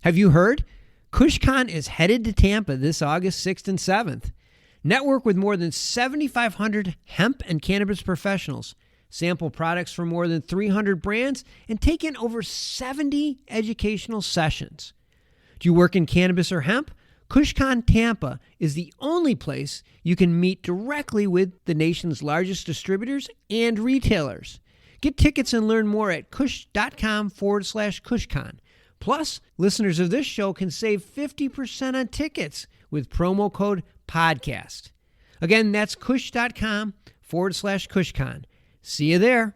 Have you heard? KushCon is headed to Tampa this August 6th and 7th. Network with more than 7,500 hemp and cannabis professionals, sample products from more than 300 brands, and take in over 70 educational sessions. Do you work in cannabis or hemp? KushCon Tampa is the only place you can meet directly with the nation's largest distributors and retailers. Get tickets and learn more at kush.com/KushCon. Plus, listeners of this show can save 50% on tickets with promo code PODCAST. Again, that's kush.com/KushCon. See you there.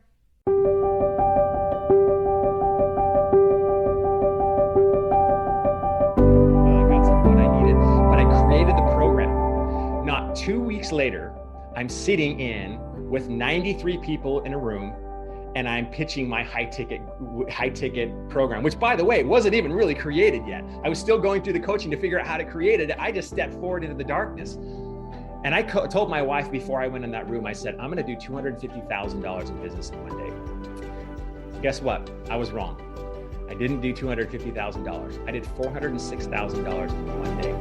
Not 2 weeks later, I'm sitting in with 93 people in a room, and I'm pitching my high ticket program, which, by the way, wasn't even really created yet. I was still going through the coaching to figure out how to create it. I just stepped forward into the darkness. And I told my wife before I went in that room, I said, I'm going to do $250,000 in business in one day. Guess what? I was wrong. I didn't do $250,000. I did $406,000 in one day.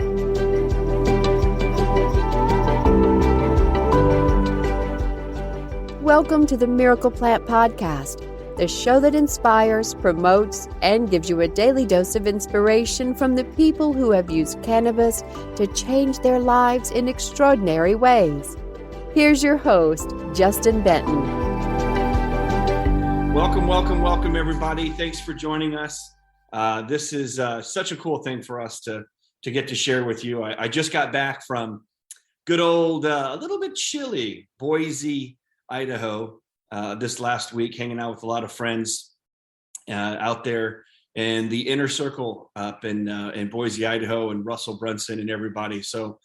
Welcome to the Miracle Plant Podcast, the show that inspires, promotes, and gives you a daily dose of inspiration from the people who have used cannabis to change their lives in extraordinary ways. Here's your host, Justin Benton. Welcome, everybody. Thanks for joining us. This is such a cool thing for us to get to share with you. I just got back from good old, a little bit chilly, Boise, Idaho, this last week, hanging out with a lot of friends out there in the inner circle up in Boise, Idaho, and Russel, Branson, and everybody. So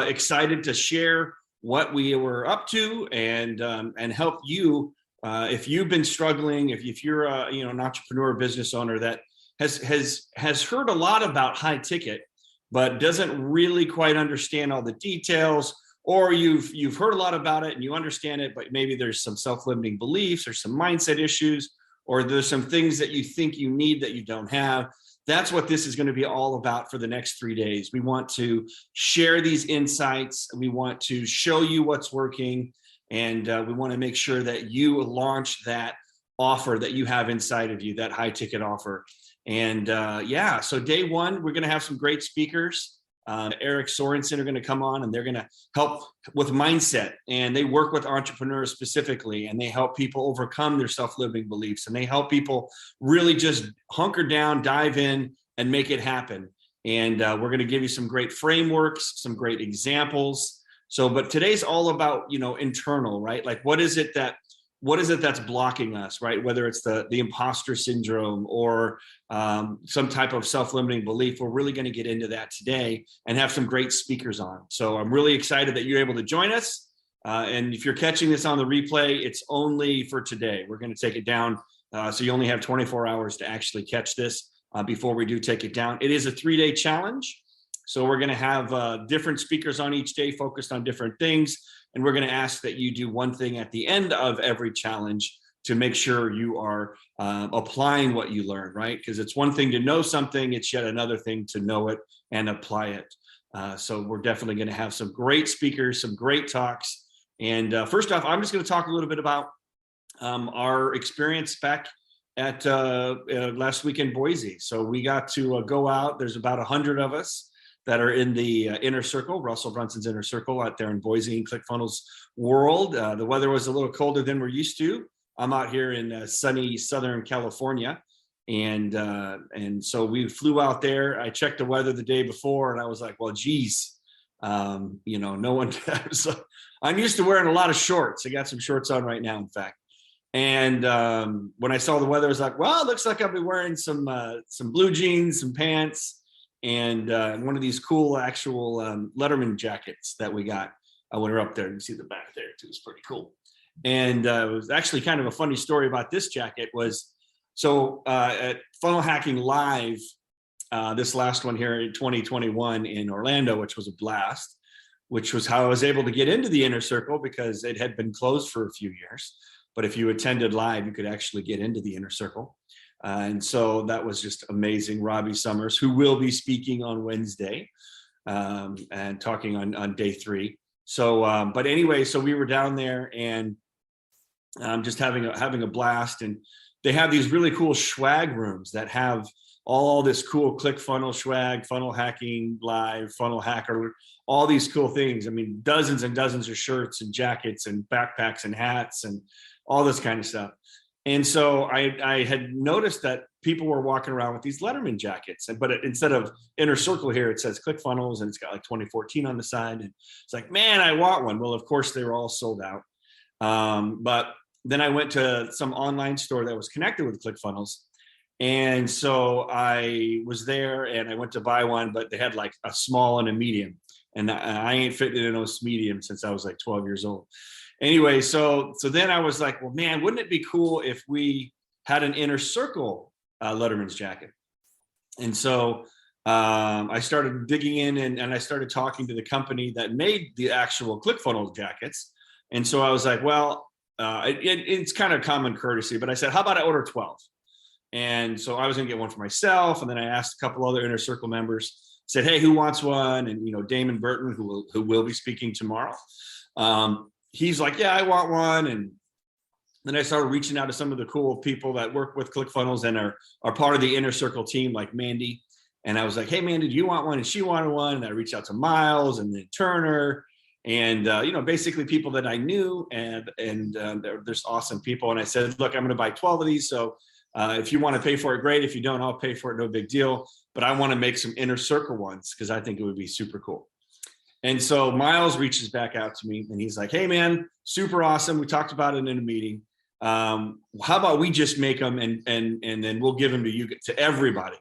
excited to share what we were up to and help you if you've been struggling, if you're an entrepreneur, business owner that has heard a lot about high ticket, but doesn't really quite understand all the details. Or you've heard a lot about it and you understand it, but maybe there's some self-limiting beliefs or some mindset issues, or there's some things that you think you need that you don't have. That's what this is going to be all about for the next 3 days. We want to share these insights. We want to show you what's working. And we want to make sure that you launch that offer that you have inside of you, that high ticket offer. And so day one, we're going to have some great speakers. Erik-Sorenson are going to come on, and they're going to help with mindset, and they work with entrepreneurs specifically, and they help people overcome their self-limiting beliefs, and they help people really just hunker down, dive in, and make it happen. And we're going to give you some great frameworks, some great examples. But today's all about, internal, right? Like, what is it that's blocking us, right? Whether it's the imposter syndrome or some type of self-limiting belief. We're really going to get into that today and have some great speakers on. So I'm really excited that you're able to join us. And if you're catching this on the replay, it's only for today. We're going to take it down. So you only have 24 hours to actually catch this before we do take it down. It is a 3-day challenge. So we're going to have different speakers on each day focused on different things. And we're going to ask that you do one thing at the end of every challenge to make sure you are applying what you learn, right? Because it's one thing to know something, it's yet another thing to know it and apply it. So we're definitely going to have some great speakers, some great talks. And first off, I'm just going to talk a little bit about our experience back at last week in Boise. So we got to go out. There's about 100 of us that are in the inner circle, Russel Brunson's inner circle out there in Boise and ClickFunnels world. The weather was a little colder than we're used to. I'm out here in sunny Southern California. And so we flew out there. I checked the weather the day before and I was like, well, geez, no one, I'm used to wearing a lot of shorts. I got some shorts on right now, in fact. And when I saw the weather, I was like, well, it looks like I'll be wearing some blue jeans, some pants, and one of these cool actual Letterman jackets that we got when we were up there. You can see the back there too. It's pretty cool. And it was actually kind of a funny story about this jacket was, so at Funnel Hacking Live, this last one here in 2021 in Orlando, which was a blast, which was how I was able to get into the inner circle because it had been closed for a few years. But if you attended live, you could actually get into the inner circle. And so that was just amazing. Robbie Summers, who will be speaking on Wednesday and talking on day 3. So, but anyway, so we were down there and just having a blast. And they have these really cool swag rooms that have all this cool ClickFunnels swag, funnel hacking live, funnel hacker, all these cool things. I mean, dozens and dozens of shirts and jackets and backpacks and hats and all this kind of stuff. And so I had noticed that people were walking around with these Letterman jackets, but instead of Inner Circle here, it says ClickFunnels, and it's got like 2014 on the side. And it's like, man, I want one. Well, of course, they were all sold out. But then I went to some online store that was connected with ClickFunnels. And so I was there and I went to buy one, but they had like a small and a medium. And I ain't fitting in those medium since I was like 12 years old. Anyway, so then I was like, well, man, wouldn't it be cool if we had an Inner Circle Letterman's jacket? And so I started digging in and I started talking to the company that made the actual ClickFunnels jackets. And so I was like, well, it's kind of common courtesy, but I said, how about I order 12? And so I was gonna get one for myself. And then I asked a couple other Inner Circle members, said, hey, who wants one? And, Damon Burton, who will be speaking tomorrow. He's like, yeah, I want one. And then I started reaching out to some of the cool people that work with ClickFunnels and are part of the Inner Circle team, like Mandy. And I was like, hey, Mandy, do you want one? And she wanted one. And I reached out to Miles and then Turner and, basically people that I knew. And there's awesome people. And I said, look, I'm going to buy 12 of these. So if you want to pay for it, great. If you don't, I'll pay for it. No big deal. But I want to make some Inner Circle ones because I think it would be super cool. And so Miles reaches back out to me and he's like, hey, man, super awesome. We talked about it in a meeting. How about we just make them and then we'll give them to everybody.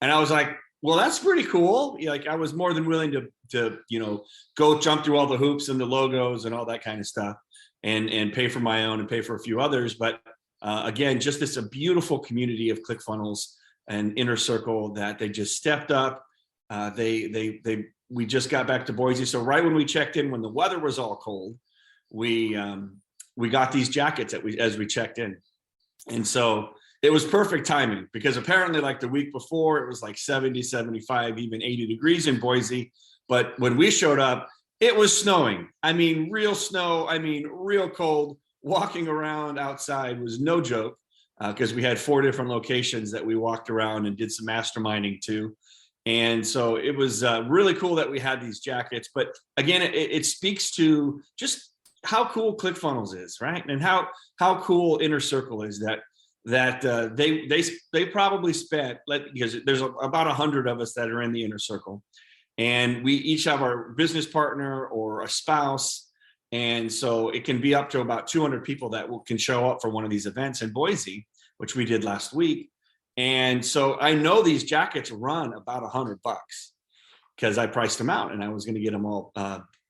And I was like, well, that's pretty cool. Like I was more than willing to go jump through all the hoops and the logos and all that kind of stuff and pay for my own and pay for a few others. But again, just a beautiful community of ClickFunnels and Inner Circle that they just stepped up. We just got back to Boise. So right when we checked in, when the weather was all cold, we got these jackets as we checked in. And so it was perfect timing because apparently like the week before it was like 70, 75, even 80 degrees in Boise. But when we showed up, it was snowing. I mean, real snow. I mean, real cold. Walking around outside was no joke because we had 4 different locations that we walked around and did some masterminding to. And so it was really cool that we had these jackets. But again, it speaks to just how cool ClickFunnels is, right? And how cool Inner Circle is that they probably spent, because there's about 100 of us that are in the Inner Circle, and we each have our business partner or a spouse. And so it can be up to about 200 people that can show up for one of these events in Boise, which we did last week. And so I know these jackets run about $100 because I priced them out and I was going to get them all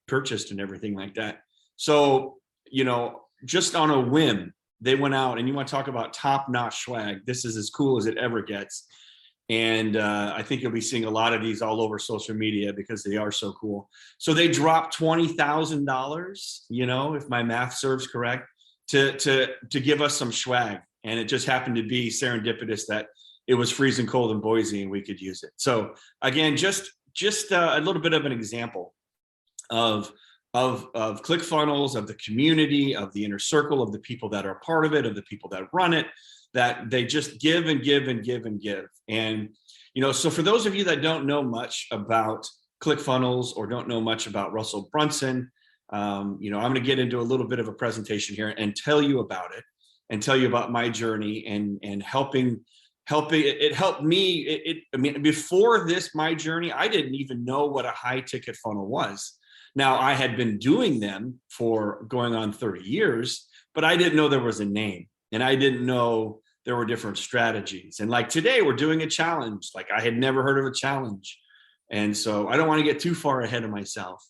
purchased and everything like that. So, just on a whim, they went out, and you want to talk about top-notch swag. This is as cool as it ever gets. And I think you'll be seeing a lot of these all over social media because they are so cool. So they dropped $20,000, if my math serves correct, to give us some swag. And it just happened to be serendipitous that it was freezing cold in Boise and we could use it. So again, just a little bit of an example of ClickFunnels, of the community, of the Inner Circle, of the people that are part of it, of the people that run it, that they just give and give and give and give. And, so for those of you that don't know much about ClickFunnels or don't know much about Russel Brunson, I'm going to get into a little bit of a presentation here and tell you about it and tell you about my journey and helping. It helped me. Before this, my journey, I didn't even know what a high ticket funnel was. Now I had been doing them for going on 30 years, but I didn't know there was a name and I didn't know there were different strategies. And like today we're doing a challenge. Like I had never heard of a challenge. And so I don't want to get too far ahead of myself,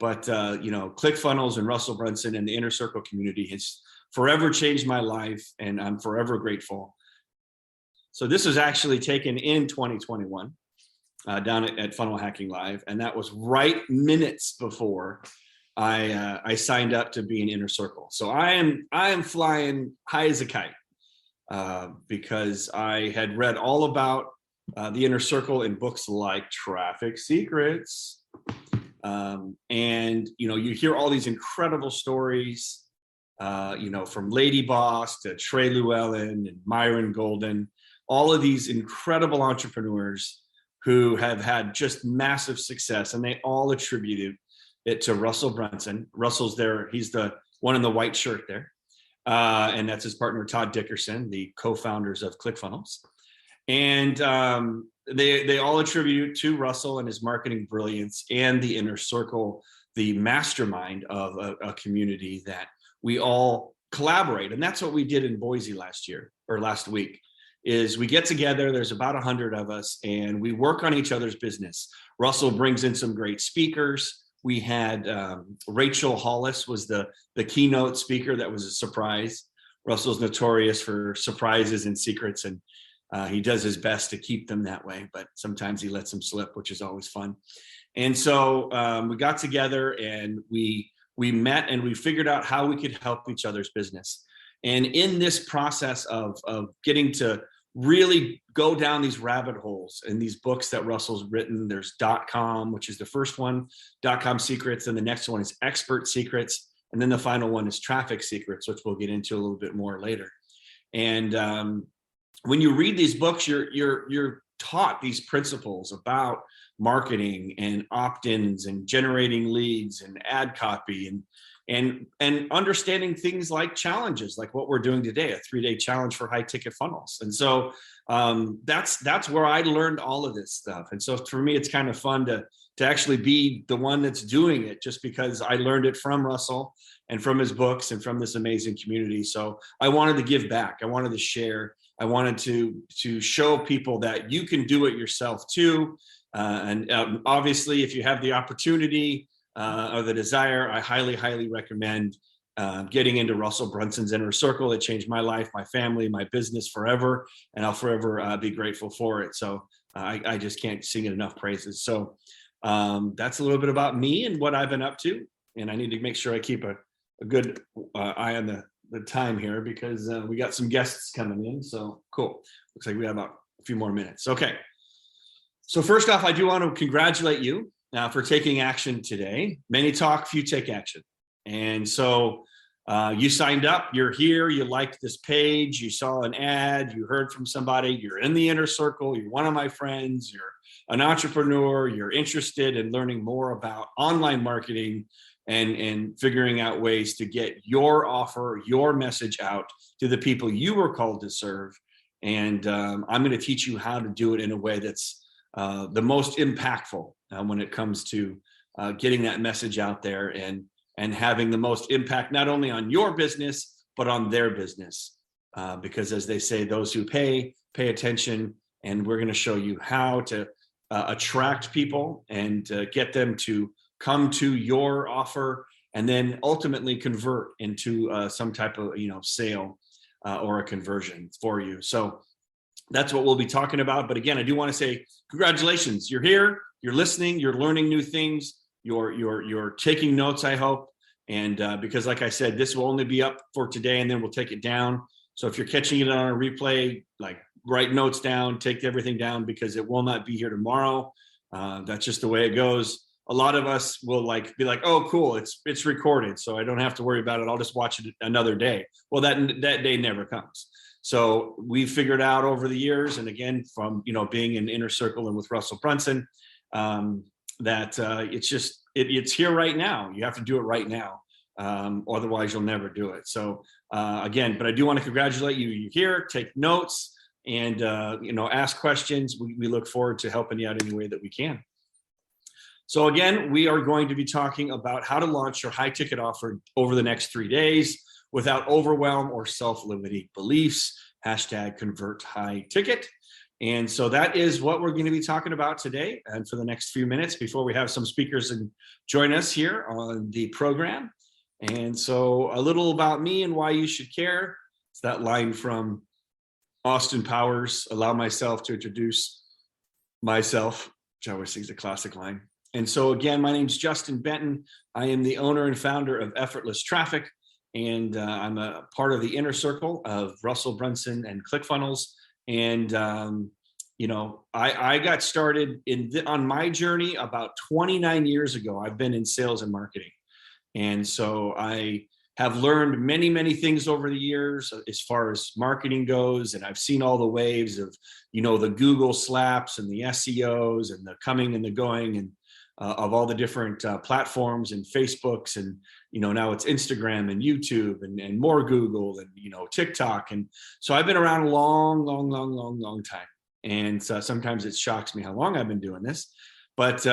but ClickFunnels and Russel Brunson and the Inner Circle community has forever changed my life. And I'm forever grateful. So this was actually taken in 2021 down at Funnel Hacking Live. And that was right minutes before I signed up to be an Inner Circle. So I am flying high as a kite. because I had read all about the inner circle in books like Traffic Secrets. And, you hear all these incredible stories, from Lady Boss to Trey Llewellyn and Myron Golden, all of these incredible entrepreneurs who have had just massive success, and they all attributed it to Russel Brunson. Russell's there. He's the one in the white shirt there. And that's his partner, Todd Dickerson, the co-founders of ClickFunnels. And they all attribute to Russell and his marketing brilliance and the inner circle, the mastermind of a community that we all collaborate. And that's what we did in Boise last week, is we get together, there's about 100 of us, and we work on each other's business. Russell brings in some great speakers. We had Rachel Hollis was the keynote speaker. That was a surprise. Russell's notorious for surprises and secrets, and he does his best to keep them that way, but sometimes he lets them slip, which is always fun. And so we got together and we met and we figured out how we could help each other's business. And in this process of getting to really go down these rabbit holes in these books that Russell's written, there's .com, which is the first one, .com Secrets, and the next one is Expert Secrets, and then the final one is Traffic Secrets, which we'll get into a little bit more later. And when you read these books, you're taught these principles about marketing and opt-ins and generating leads and ad copy and understanding things like challenges, like what we're doing today, a 3-day challenge for high ticket funnels. And so that's where I learned all of this stuff. And so for me, it's kind of fun to actually be the one that's doing it, just because I learned it from Russell and from his books and from this amazing community. So I wanted to give back. I wanted to share. I wanted to show people that you can do it yourself too. And obviously, if you have the opportunity or the desire, I highly, highly recommend getting into Russell Brunson's Inner Circle. It changed my life, my family, my business forever, and I'll forever be grateful for it. So I just can't sing it enough praises. So that's a little bit about me and what I've been up to. And I need to make sure I keep a good eye on the time here, because we got some guests coming in. So cool. Looks like we have about a few more minutes. Okay. So first off, I do want to congratulate you for taking action today. Many talk, few take action. And so you signed up, you're here, you liked this page, you saw an ad, you heard from somebody, you're in the inner circle, you're one of my friends, you're an entrepreneur, you're interested in learning more about online marketing and figuring out ways to get your offer, your message out to the people you were called to serve. And I'm going to teach you how to do it in a way that's the most impactful when it comes to getting that message out there and having the most impact, not only on your business, but on their business. Because as they say, those who pay attention, and we're going to show you how to attract people and get them to come to your offer, and then ultimately convert into some type of sale or a conversion for you. So that's what we'll be talking about. But again, I do want to say congratulations. You're here, you're listening, you're learning new things, you're taking notes, I hope. And because like I said, this will only be up for today, and then we'll take it down. So if you're catching it on a replay, like write notes down, take everything down, because it will not be here tomorrow. That's just the way it goes. A lot of us will be like, oh, cool, it's recorded, so I don't have to worry about it. I'll just watch it another day. Well, that day never comes. So we figured out over the years, and again, from being in Inner Circle and with Russell Brunson, that it's here right now. You have to do it right now. Otherwise you'll never do it. So again, but I do want to congratulate you. You're here, take notes, and ask questions. We look forward to helping you out any way that we can. So again, we are going to be talking about how to launch your high ticket offer over the next 3 days without overwhelm or self-limiting beliefs. #ConvertHighTicket. And so that is what we're going to be talking about today and for the next few minutes before we have some speakers and join us here on the program. And so a little about me and why you should care. It's that line from Austin Powers, allow myself to introduce myself, which I always think is a classic line. And so again, my name is Justin Benton. I am the owner and founder of Effortless Traffic. and I'm a part of the inner circle of Russel, Branson, and ClickFunnels. And I got started on my journey about 29 years ago. I've been in sales and marketing, and so I have learned many, many things over the years as far as marketing goes. And I've seen all the waves of, the Google slaps and the SEOs and the coming and the going, and of all the different platforms and Facebooks, and now it's Instagram and YouTube and more Google and TikTok. And so I've been around a long time. And sometimes it shocks me how long I've been doing this, but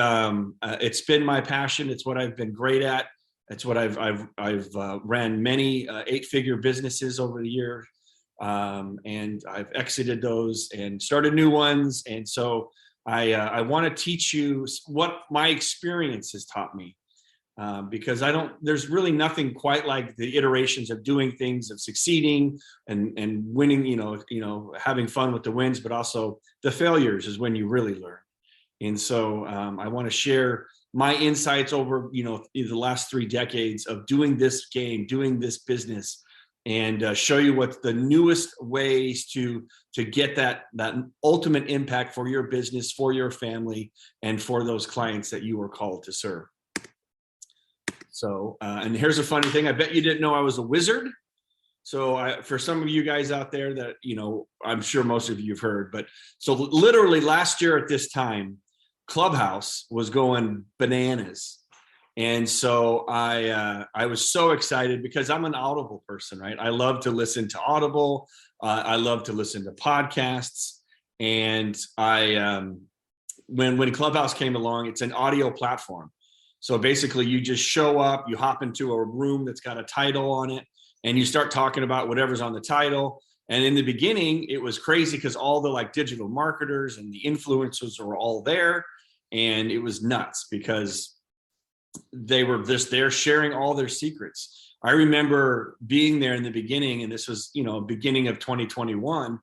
it's been my passion. It's what I've been great at. It's what I've ran many 8-figure businesses over the years, and I've exited those and started new ones. And so I want to teach you what my experience has taught me, because there's really nothing quite like the iterations of doing things, of succeeding and winning, having fun with the wins, but also the failures is when you really learn. And so I want to share my insights over, the last 3 decades of doing this game, doing this business, and show you what's the newest ways to get that ultimate impact for your business, for your family, and for those clients that you are called to serve. So, and here's a funny thing. I bet you didn't know I was a wizard. So for some of you guys out there that, I'm sure most of you have heard, but so literally last year at this time, Clubhouse was going bananas. And so I was so excited because I'm an Audible person, right? I love to listen to Audible. I love to listen to podcasts. And when Clubhouse came along, it's an audio platform. So basically you just show up, you hop into a room that's got a title on it, and you start talking about whatever's on the title. And in the beginning, it was crazy because all the digital marketers and the influencers were all there. And it was nuts because they were just there sharing all their secrets. I remember being there in the beginning, and this was, beginning of 2021,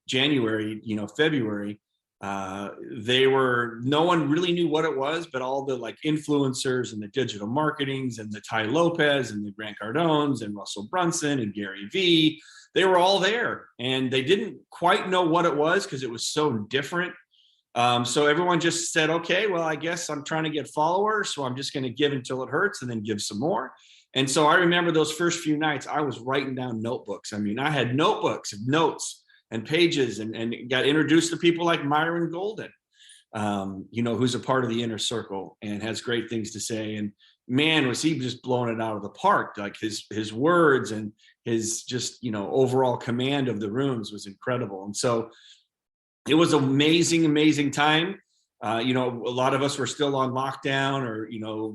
January, February. No one really knew what it was, but all the influencers and the digital marketings and the Ty Lopez and the Grant Cardones and Russell Brunson and Gary Vee, they were all there, and they didn't quite know what it was because it was so different. So everyone just said, okay, well, I guess I'm trying to get followers, so I'm just going to give until it hurts and then give some more. And so I remember those first few nights, I was writing down notebooks. I mean, I had notebooks of notes and pages, and got introduced to people like Myron Golden, who's a part of the inner circle and has great things to say. And man, was he just blowing it out of the park. Like his words and his just, overall command of the rooms was incredible. And so it was amazing time. A lot of us were still on lockdown, or,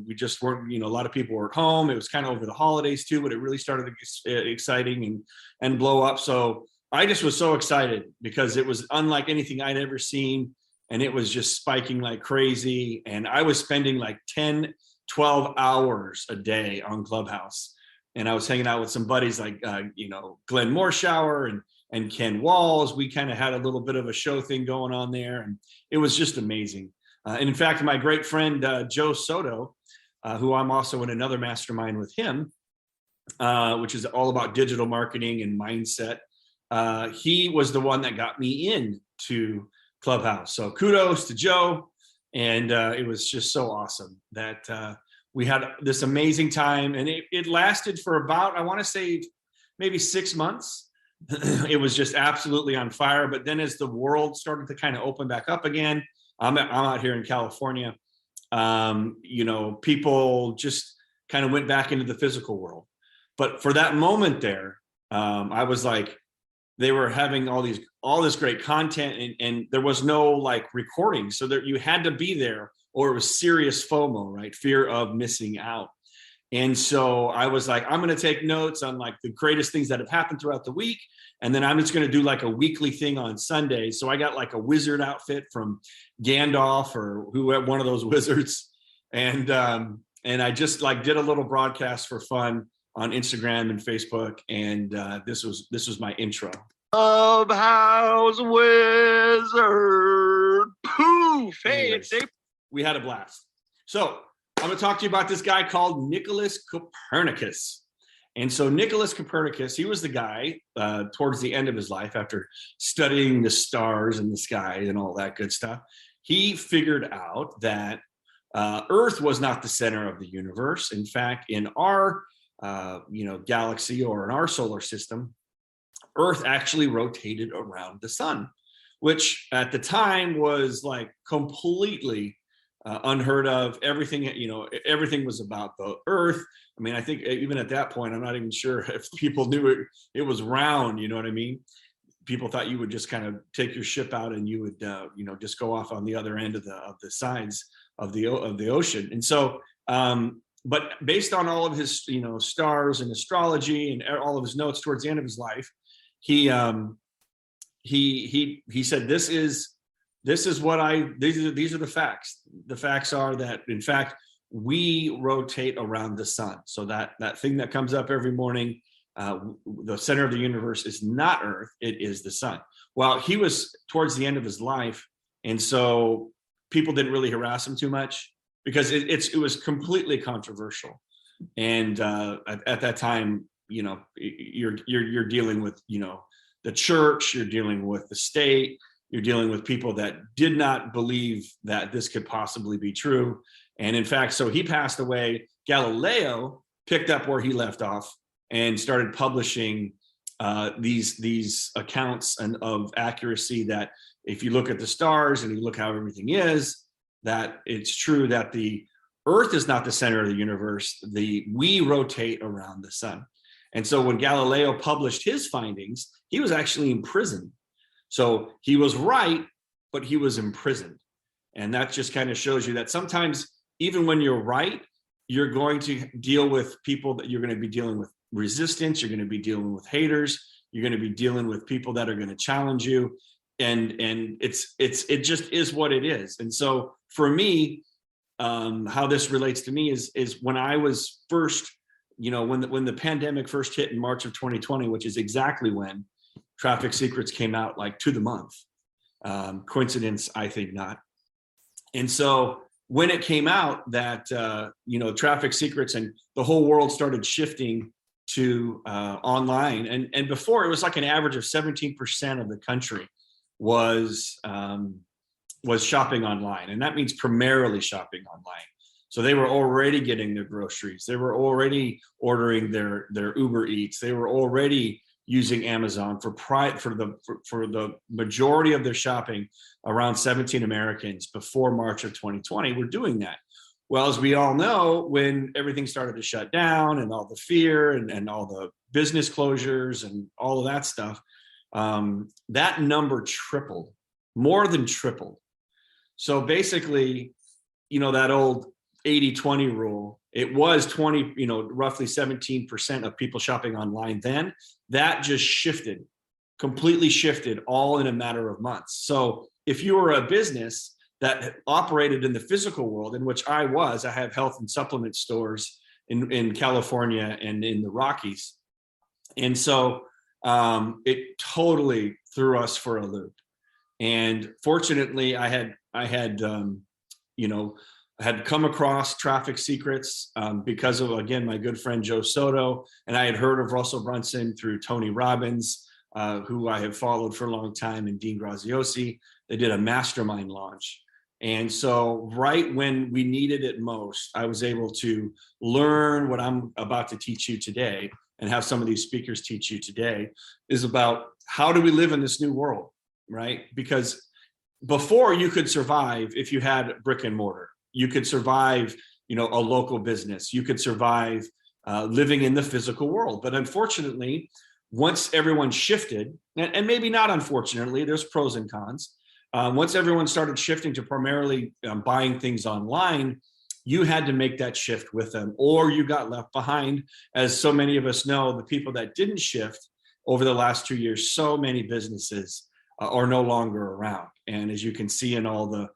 we just weren't, a lot of people were at home. It was kind of over the holidays too, but it really started to get exciting and blow up. So I just was so excited because it was unlike anything I'd ever seen. And it was just spiking like crazy. And I was spending 10, 12 hours a day on Clubhouse. And I was hanging out with some buddies like, Glenn Morshower and Ken Walls. We kind of had a little bit of a show thing going on there. And it was just amazing. And in fact, my great friend, Joe Soto, who I'm also in another mastermind with him, which is all about digital marketing and mindset. He was the one that got me into Clubhouse. So kudos to Joe. And it was just so awesome that we had this amazing time. And it lasted for about, I want to say, maybe 6 months. It was just absolutely on fire. But then as the world started to kind of open back up again, I'm out here in California, people just kind of went back into the physical world. But for that moment there, I was like, they were having all this great content, and there was no recording. So that you had to be there, or it was serious FOMO, right? Fear of missing out. And so I was like, I'm going to take notes on the greatest things that have happened throughout the week. And then I'm just going to do a weekly thing on Sundays. So I got a wizard outfit from Gandalf or one of those wizards. And I just did a little broadcast for fun on Instagram and Facebook. And this was my intro. Clubhouse wizard. Poof. Hey, Anyways, it's April. We had a blast. So I'm going to talk to you about this guy called Nicholas Copernicus. And so Nicholas Copernicus, he was the guy towards the end of his life, after studying the stars and the sky and all that good stuff, he figured out that Earth was not the center of the universe. In fact, in our galaxy, or in our solar system, Earth actually rotated around the sun, which at the time was like completely unheard of. Everything was about the Earth. I mean, I think even at that point, I'm not even sure if people knew it was round. You know what I mean? People thought you would just kind of take your ship out and you would, just go off on the other end of the sides of the ocean. And so, but based on all of his, stars and astrology and all of his notes towards the end of his life, he said, these are the facts. The facts are that, in fact, we rotate around the sun. So that thing that comes up every morning, the center of the universe is not Earth, it is the sun. Well, he was towards the end of his life, and so people didn't really harass him too much, because it was completely controversial. And at that time, you're dealing with the church, you're dealing with the state, you're dealing with people that did not believe that this could possibly be true. And in fact, so he passed away. Galileo picked up where he left off and started publishing these accounts of accuracy, that if you look at the stars and you look how everything is, that it's true that the Earth is not the center of the universe. We rotate around the sun. And so when Galileo published his findings, he was actually imprisoned. So he was right, but he was imprisoned. And that just kind of shows you that sometimes, even when you're right, you're going to deal with people that you're going to be dealing with resistance. You're going to be dealing with haters. You're going to be dealing with people that are going to challenge you. And it just is what it is. And so for me, how this relates to me is when I was first, when the pandemic first hit in March of 2020, which is exactly when Traffic Secrets came out, like to the month. Coincidence? I think not. And so when it came out that, Traffic Secrets and the whole world started shifting to online, and before it was like an average of 17% of the country was shopping online. And that means primarily shopping online. So they were already getting their groceries. They were already ordering their Uber Eats. They were already using Amazon for the majority of their shopping. Around 17 Americans before March of 2020 were doing that. Well, as we all know, when everything started to shut down and all the fear and all the business closures and all of that stuff, that number tripled, more than tripled. So basically, that old 80-20 rule, it was roughly 17% of people shopping online then. That just shifted, completely shifted, all in a matter of months. So if you were a business that operated in the physical world, in which I have health and supplement stores in California and in the Rockies. And so it totally threw us for a loop. And fortunately, I had come across Traffic Secrets because of, again, my good friend Joe Soto, and I had heard of Russell Brunson through Tony Robbins, who I have followed for a long time, and Dean Graziosi. They did a mastermind launch. And so right when we needed it most, I was able to learn what I'm about to teach you today, and have some of these speakers teach you today, is about how do we live in this new world, right? Because before, you could survive if you had brick and mortar. You could survive, a local business. You could survive living in the physical world. But unfortunately, once everyone shifted, and maybe not unfortunately, there's pros and cons. Once everyone started shifting to primarily buying things online, you had to make that shift with them, or you got left behind. As so many of us know, the people that didn't shift over the last 2 years, so many businesses are no longer around. And as you can see in all the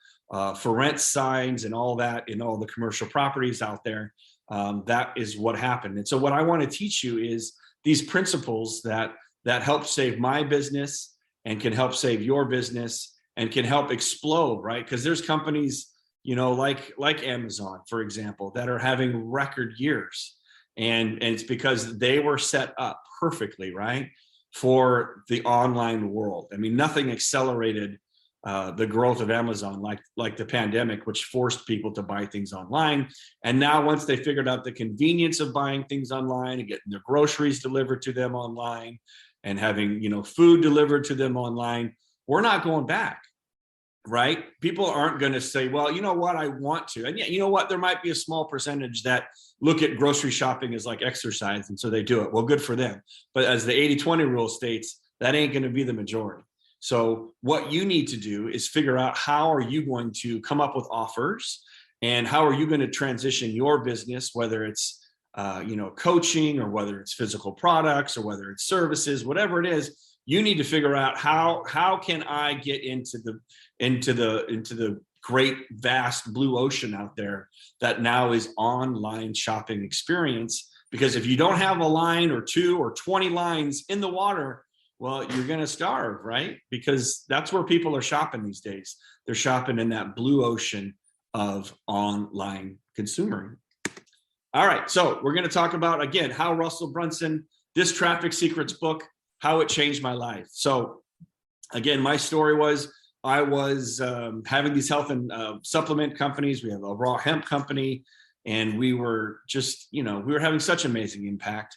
for rent signs and all that, in all the commercial properties out there, that is what happened. And so what I want to teach you is these principles that help save my business and can help save your business and can help explode, right? Because there's companies, like Amazon, for example, that are having record years. And it's because they were set up perfectly, right, for the online world. I mean, nothing accelerated the growth of Amazon like the pandemic, which forced people to buy things online. And now once they figured out the convenience of buying things online and getting their groceries delivered to them online and having, food delivered to them online, we're not going back, right? People aren't going to say, well, you know what, I want to. And yet, you know what, there might be a small percentage that look at grocery shopping as like exercise, and so they do it. Well, good for them. But as the 80-20 rule states, that ain't going to be the majority. So what you need to do is figure out how are you going to come up with offers, and how are you going to transition your business, whether it's coaching, or whether it's physical products, or whether it's services, whatever it is. You need to figure out how can I get into the great vast blue ocean out there that now is online shopping experience. Because if you don't have a line or 2 or 20 lines in the water, well, you're going to starve, right? Because that's where people are shopping these days. They're shopping in that blue ocean of online consuming. All right, so we're going to talk about, again, how Russel Brunson, this Traffic Secrets book, how it changed my life. So again, my story was I was having these health and supplement companies. We have a raw hemp company, and we were just, we were having such amazing impact.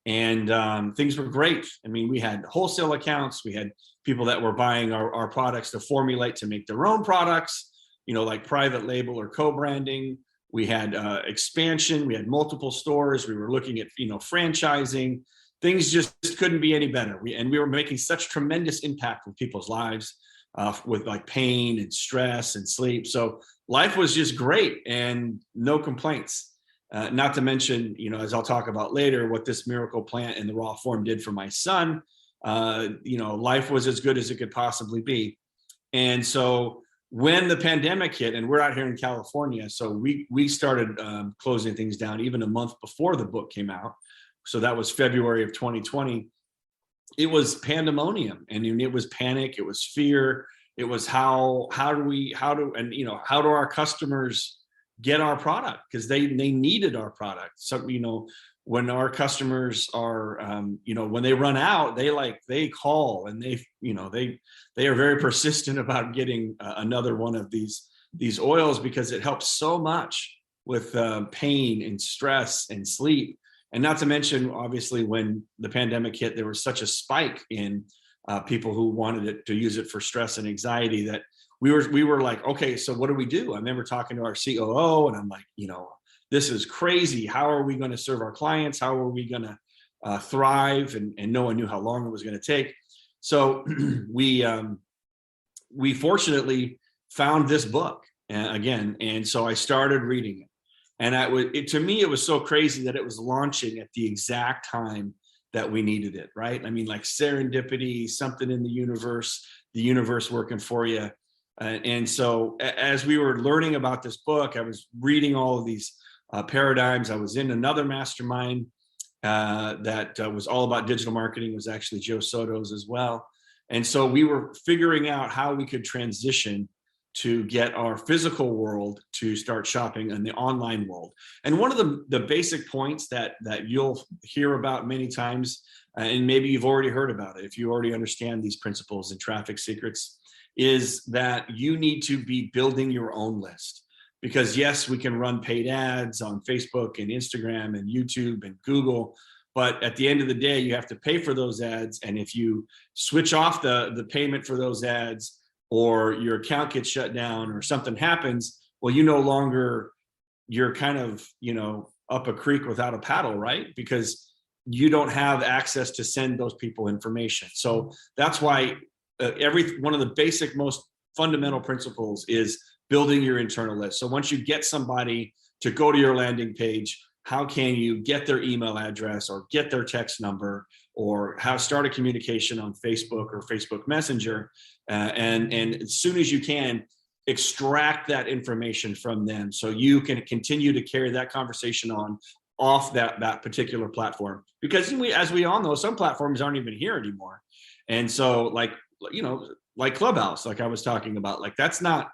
And things were great. I mean, we had wholesale accounts. We had people that were buying our products to formulate to make their own products, like private label or co-branding. We had expansion. We had multiple stores. We were looking at, franchising. Things just couldn't be any better. We were making such tremendous impact with people's lives with like pain and stress and sleep. So life was just great and no complaints. Not to mention, as I'll talk about later, what this miracle plant in the raw form did for my son. Life was as good as it could possibly be. And so when the pandemic hit, and we're out here in California, so we started closing things down even a month before the book came out. So that was February of 2020. It was pandemonium, and it was panic. It was fear. It was how do our customers get our product, because they needed our product. So, when our customers are, when they run out, they call, and they are very persistent about getting another one of these oils, because it helps so much with pain and stress and sleep. And not to mention, obviously, when the pandemic hit, there was such a spike in people who wanted to use it for stress and anxiety that we were like, okay, so what do we do? I remember talking to our COO, and I'm like, this is crazy. How are we going to serve our clients? How are we going to thrive? And no one knew how long it was going to take. So we fortunately found this book again. And so I started reading it. And to me, it was so crazy that it was launching at the exact time that we needed it, right? I mean, like serendipity, something in the universe working for you. And so as we were learning about this book, I was reading all of these paradigms. I was in another mastermind that was all about digital marketing. It was actually Joe Soto's as well. And so we were figuring out how we could transition to get our physical world to start shopping in the online world. And one of the basic points that you'll hear about many times, and maybe you've already heard about it if you already understand these principles and Traffic Secrets, is that you need to be building your own list. Because yes, we can run paid ads on Facebook and Instagram and YouTube and Google, but at the end of the day, you have to pay for those ads. And if you switch off the payment for those ads, or your account gets shut down or something happens, well, you're kind of, up a creek without a paddle, right? Because you don't have access to send those people information. So that's why one of the basic, most fundamental principles is building your internal list. So once you get somebody to go to your landing page, how can you get their email address or get their text number, or start a communication on Facebook or Facebook Messenger, and as soon as you can, extract that information from them so you can continue to carry that conversation off that particular platform. Because as we all know, some platforms aren't even here anymore. And so like Clubhouse, like I was talking about, like that's not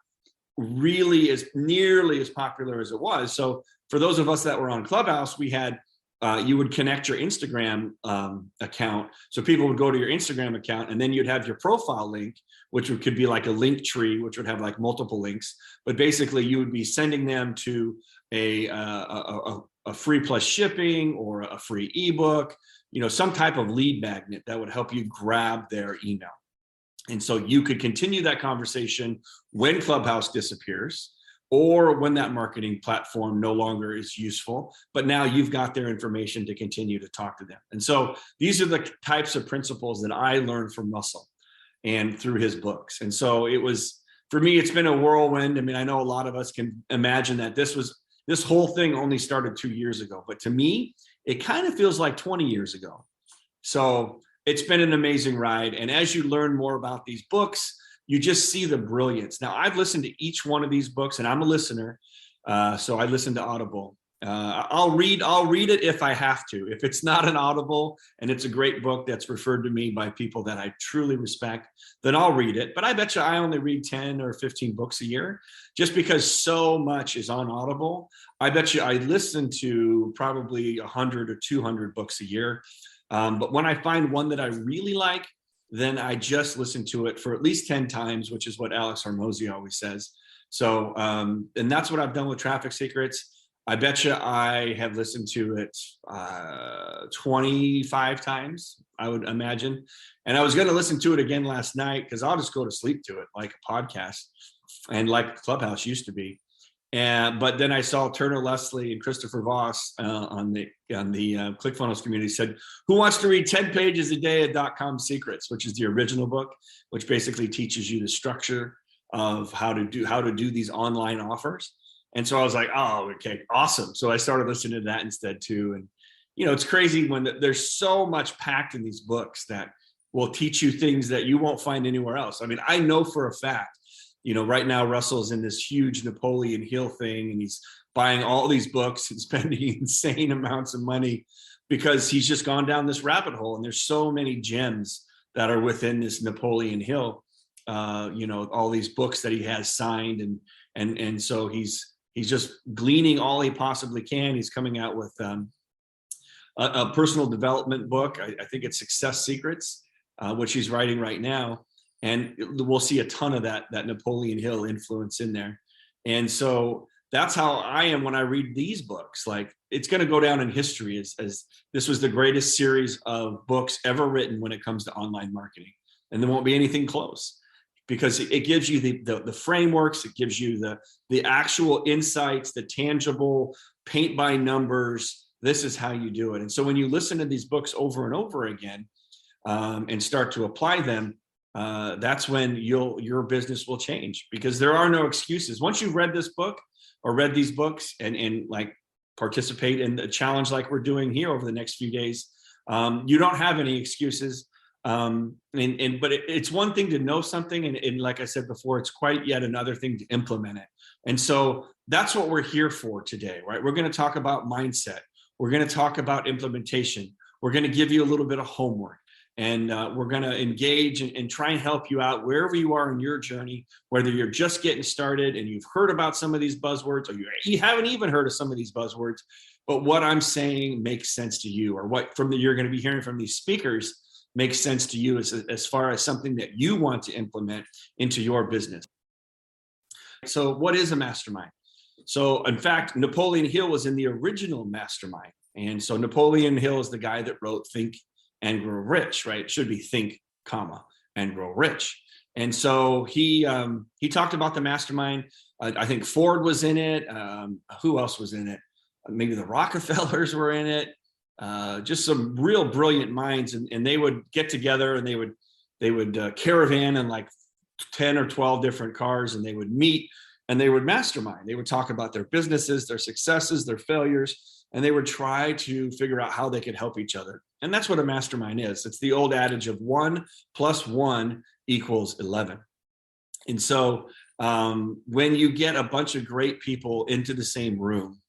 really as nearly as popular as it was. So for those of us that were on Clubhouse, we had you would connect your Instagram account. So people would go to your Instagram account, and then you'd have your profile link, which could be like a link tree, which would have like multiple links. But basically, you would be sending them to a free plus shipping or a free ebook, some type of lead magnet that would help you grab their email. And so you could continue that conversation when Clubhouse disappears, or when that marketing platform no longer is useful, but now you've got their information to continue to talk to them. And so these are the types of principles that I learned from Russel and through his books. And so for me, it's been a whirlwind. I mean, I know a lot of us can imagine that this whole thing only started 2 years ago, but to me, it kind of feels like 20 years ago. So it's been an amazing ride. And as you learn more about these books, you just see the brilliance. Now, I've listened to each one of these books, and I'm a listener, so I listen to Audible. I'll read it if I have to. If it's not an Audible and it's a great book that's referred to me by people that I truly respect, then I'll read it. But I bet you I only read 10 or 15 books a year, just because so much is on Audible. I bet you I listen to probably 100 or 200 books a year. But when I find one that I really like, then I just listen to it for at least 10 times, which is what Alex Hormozy always says. So, and that's what I've done with Traffic Secrets. I bet you I have listened to it 25 times, I would imagine. And I was going to listen to it again last night, because I'll just go to sleep to it like a podcast, and like Clubhouse used to be. But then I saw Turner Leslie and Christopher Voss on the ClickFunnels community said, who wants to read 10 pages a day of .com Secrets, which is the original book, which basically teaches you the structure of how to do these online offers. And so I was like, oh, okay, awesome. So I started listening to that instead too. And, it's crazy when there's so much packed in these books that will teach you things that you won't find anywhere else. I mean, I know for a fact, right now Russel's in this huge Napoleon Hill thing, and he's buying all these books and spending insane amounts of money because he's just gone down this rabbit hole. And there's so many gems that are within this Napoleon Hill, all these books that he has signed. And so he's just gleaning all he possibly can. He's coming out with a personal development book. I think it's Success Secrets, which he's writing right now. And we'll see a ton of that Napoleon Hill influence in there. And so that's how I am when I read these books. Like, it's going to go down in history as this was the greatest series of books ever written when it comes to online marketing. And there won't be anything close, because it gives you the frameworks, it gives you the actual insights, the tangible paint by numbers. This is how you do it. And so when you listen to these books over and over again and start to apply them, that's when your business will change, because there are no excuses. Once you've read this book or read these books and like participate in the challenge like we're doing here over the next few days, you don't have any excuses. But it's one thing to know something, and like I said before, it's quite yet another thing to implement it. And so that's what we're here for today, right? We're going to talk about mindset. We're going to talk about implementation. We're going to give you a little bit of homework. And we're going to engage and try and help you out wherever you are in your journey, whether you're just getting started and you've heard about some of these buzzwords, or you haven't even heard of some of these buzzwords, but what I'm saying makes sense to you, or what you're going to be hearing from these speakers makes sense to you as far as something that you want to implement into your business. So what is a mastermind? So in fact, Napoleon Hill was in the original mastermind. And so Napoleon Hill is the guy that wrote Think and Grow Rich, right? It should be Think, and Grow Rich. And so he talked about the mastermind. I think Ford was in it. Who else was in it? Maybe the Rockefellers were in it. Just some real brilliant minds. And they would get together and they would caravan in like 10 or 12 different cars, and they would meet and they would mastermind. They would talk about their businesses, their successes, their failures, and they would try to figure out how they could help each other. And that's what a mastermind is. It's the old adage of 1 + 1 = 11. And so when you get a bunch of great people into the same room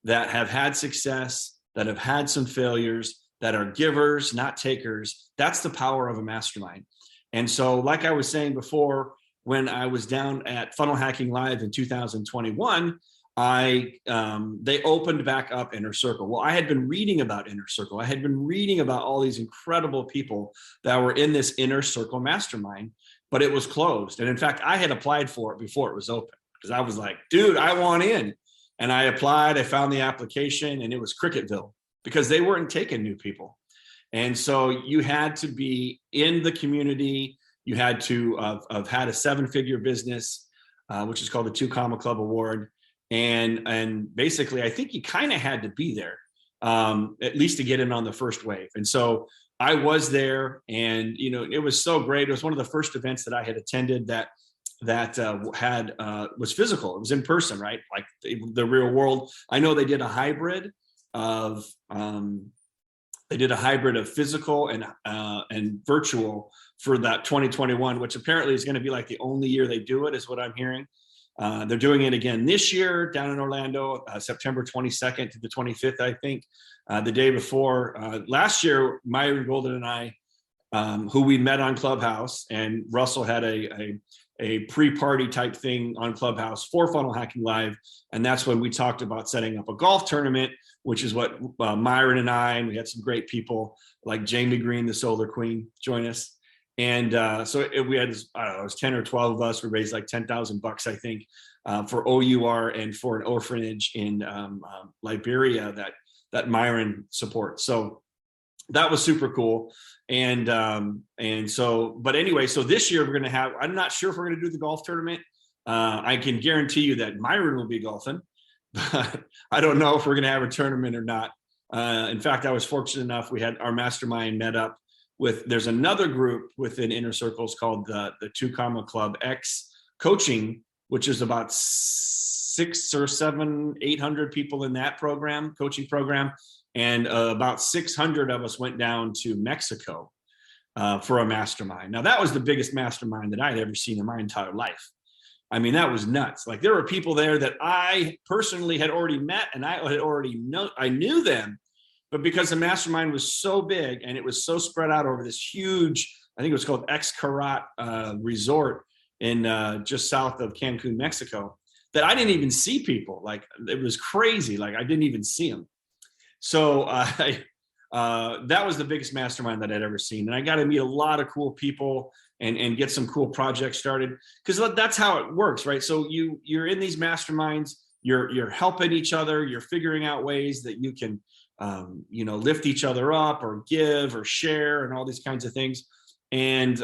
that have had success, that have had some failures, that are givers, not takers, that's the power of a mastermind. And so, like I was saying before, when I was down at Funnel Hacking Live in 2021, they opened back up Inner Circle. Well, I had been reading about Inner Circle. I had been reading about all these incredible people that were in this Inner Circle mastermind, but it was closed. And in fact, I had applied for it before it was open because I was like, dude, I want in. And I applied, I found the application, and it was Cricketville because they weren't taking new people. And so you had to be in the community. You had to have had a 7-figure business, which is called the 2 Comma Club Award. And basically, I think you kind of had to be there, at least to get in on the first wave. And so I was there, and it was so great. It was one of the first events that I had attended that was physical. It was in person, right? Like the real world. I know they did a hybrid of physical and virtual for that 2021, which apparently is going to be like the only year they do it, is what I'm hearing. They're doing it again this year down in Orlando, September 22nd to the 25th, I think. The day before, last year, Myron Golden and I, who we met on Clubhouse, and Russell had a pre-party type thing on Clubhouse for Funnel Hacking Live. And that's when we talked about setting up a golf tournament, which is what Myron and we had some great people like Jamie Green, the Solar Queen, join us. And so we had, I don't know, it was 10 or 12 of us. We raised like $10,000, I think, for OUR and for an orphanage in Liberia that Myron supports. So that was super cool. And so, but anyway, so this year we're going to have, I'm not sure if we're going to do the golf tournament. I can guarantee you that Myron will be golfing, but I don't know if we're going to have a tournament or not. In fact, I was fortunate enough, we had our mastermind met up there's another group within Inner Circles called the 2 Comma Club X coaching, which is about 600 or 700, 800 people in that coaching program. And about 600 of us went down to Mexico for a mastermind. Now, that was the biggest mastermind that I'd ever seen in my entire life. I mean, that was nuts. Like, there were people there that I personally had already met, and I knew them. But because the mastermind was so big and it was so spread out over this huge, I think it was called Xcaret resort in just south of Cancun, Mexico, that I didn't even see people. Like, it was crazy. Like, I didn't even see them. So that was the biggest mastermind that I'd ever seen. And I got to meet a lot of cool people and get some cool projects started, because that's how it works, right? So you're in these masterminds, you're helping each other, you're figuring out ways that you can lift each other up or give or share and all these kinds of things. And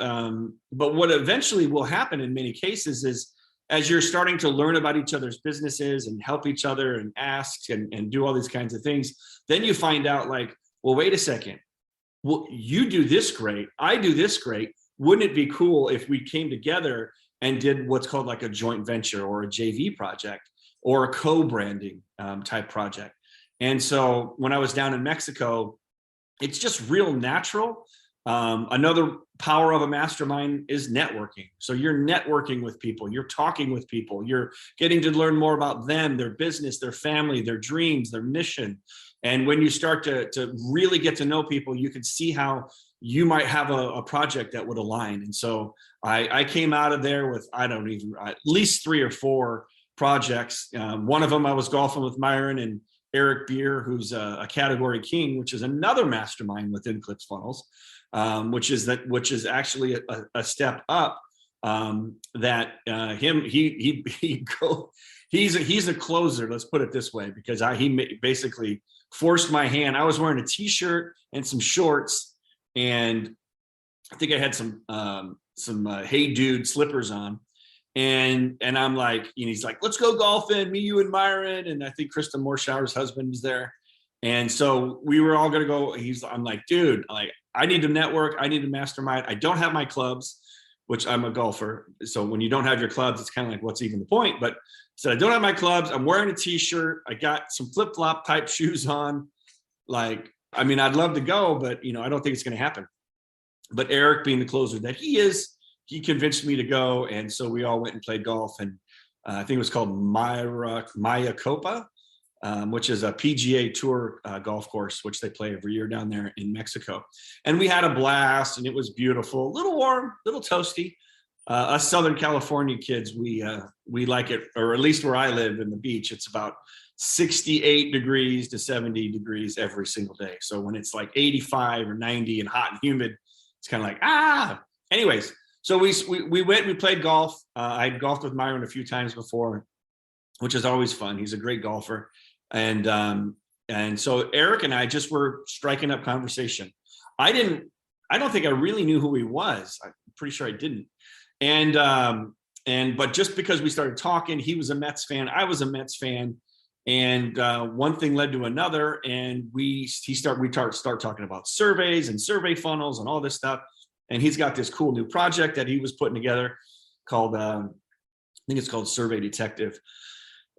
but what eventually will happen in many cases is, as you're starting to learn about each other's businesses and help each other and ask and do all these kinds of things, then you find out, like, well, wait a second. Well, you do this great. I do this great. Wouldn't it be cool if we came together and did what's called like a joint venture or a JV project or a co-branding type project? And so when I was down in Mexico, it's just real natural. Another power of a mastermind is networking. So you're networking with people, you're talking with people, you're getting to learn more about them, their business, their family, their dreams, their mission. And when you start to really get to know people, you can see how you might have a project that would align. And so I came out of there with, at least 3 or 4 projects. One of them, I was golfing with Myron and Eric Beer, who's a category king, which is another mastermind within ClickFunnels, which is actually a step up. He's a closer. Let's put it this way, because he basically forced my hand. I was wearing a t-shirt and some shorts, and I think I had some Hey Dude slippers on. And I'm like, he's like, let's go golfing, me, you, and Myron. And I think Krista Morshower's husband is there. And so we were all going to go. I'm like, dude, I need to network. I need to mastermind. I don't have my clubs, which I'm a golfer. So when you don't have your clubs, it's kind of like, what's even the point? But I don't have my clubs. I'm wearing a t-shirt. I got some flip-flop type shoes on. Like, I mean, I'd love to go, but I don't think it's going to happen. But Eric, being the closer that he is, he convinced me to go. And so we all went and played golf. And I think it was called Mayacopa, which is a PGA Tour golf course, which they play every year down there in Mexico. And we had a blast, and it was beautiful, a little warm, a little toasty. us Southern California kids, we like it, or at least where I live in the beach, it's about 68 degrees to 70 degrees every single day. So when it's like 85 or 90 and hot and humid, it's kind of like, anyways. So we went, we played golf. I'd golfed with Myron a few times before, which is always fun. He's a great golfer. And so Eric and I just were striking up conversation. I don't think I really knew who he was. I'm pretty sure I didn't. But just because we started talking, he was a Mets fan, I was a Mets fan. And one thing led to another, and we start talking about surveys and survey funnels and all this stuff. And he's got this cool new project that he was putting together called, I think it's called Survey Detective.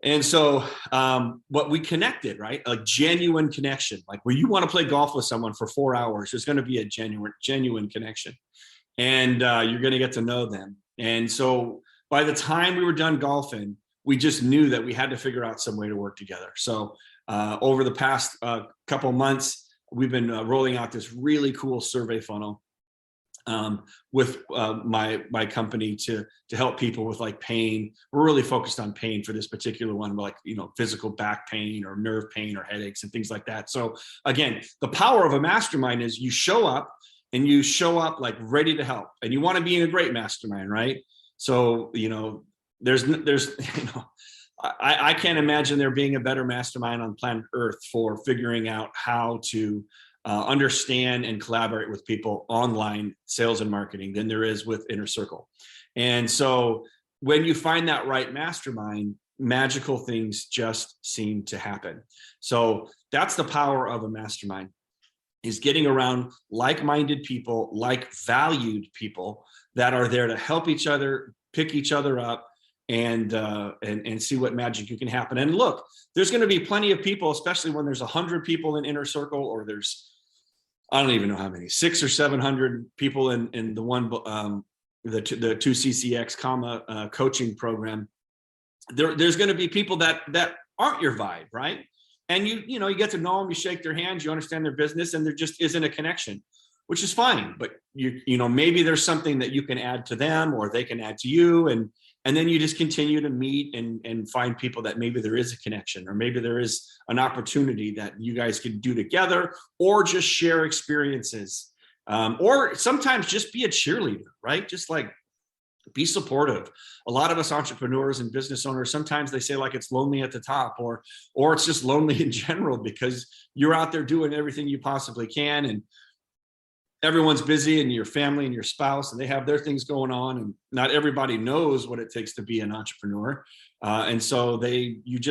And so what we connected, right? A genuine connection, like where you want to play golf with someone for 4 hours, there's going to be a genuine connection, and you're going to get to know them. And so by the time we were done golfing, we just knew that we had to figure out some way to work together. So over the past couple months, we've been rolling out this really cool survey funnel with my company to help people with like pain. We're really focused on pain for this particular one, like, physical back pain or nerve pain or headaches and things like that. So again, the power of a mastermind is you show up like ready to help, and you want to be in a great mastermind, right? So, I can't imagine there being a better mastermind on planet Earth for figuring out how to understand and collaborate with people online, sales and marketing, than there is with Inner Circle. And so when you find that right mastermind, magical things just seem to happen. So that's the power of a mastermind, is getting around like-minded people, like valued people that are there to help each other, pick each other up, and see what magic you can happen. And look, there's going to be plenty of people, especially when there's 100 people in Inner Circle, or there's, I don't even know how many, 600 or 700 people in the one, the 2CCX coaching program. There's going to be people that aren't your vibe, right? And you get to know them, you shake their hands, you understand their business, and there just isn't a connection, which is fine. But maybe there's something that you can add to them, or they can add to you, and then you just continue to meet and find people that maybe there is a connection, or maybe there is an opportunity that you guys can do together, or just share experiences, or sometimes just be a cheerleader, right? Just like be supportive. A lot of us entrepreneurs and business owners, sometimes they say like it's lonely at the top, or it's just lonely in general, because you're out there doing everything you possibly can, and everyone's busy, and your family and your spouse, and they have their things going on, and not everybody knows what it takes to be an entrepreneur. And so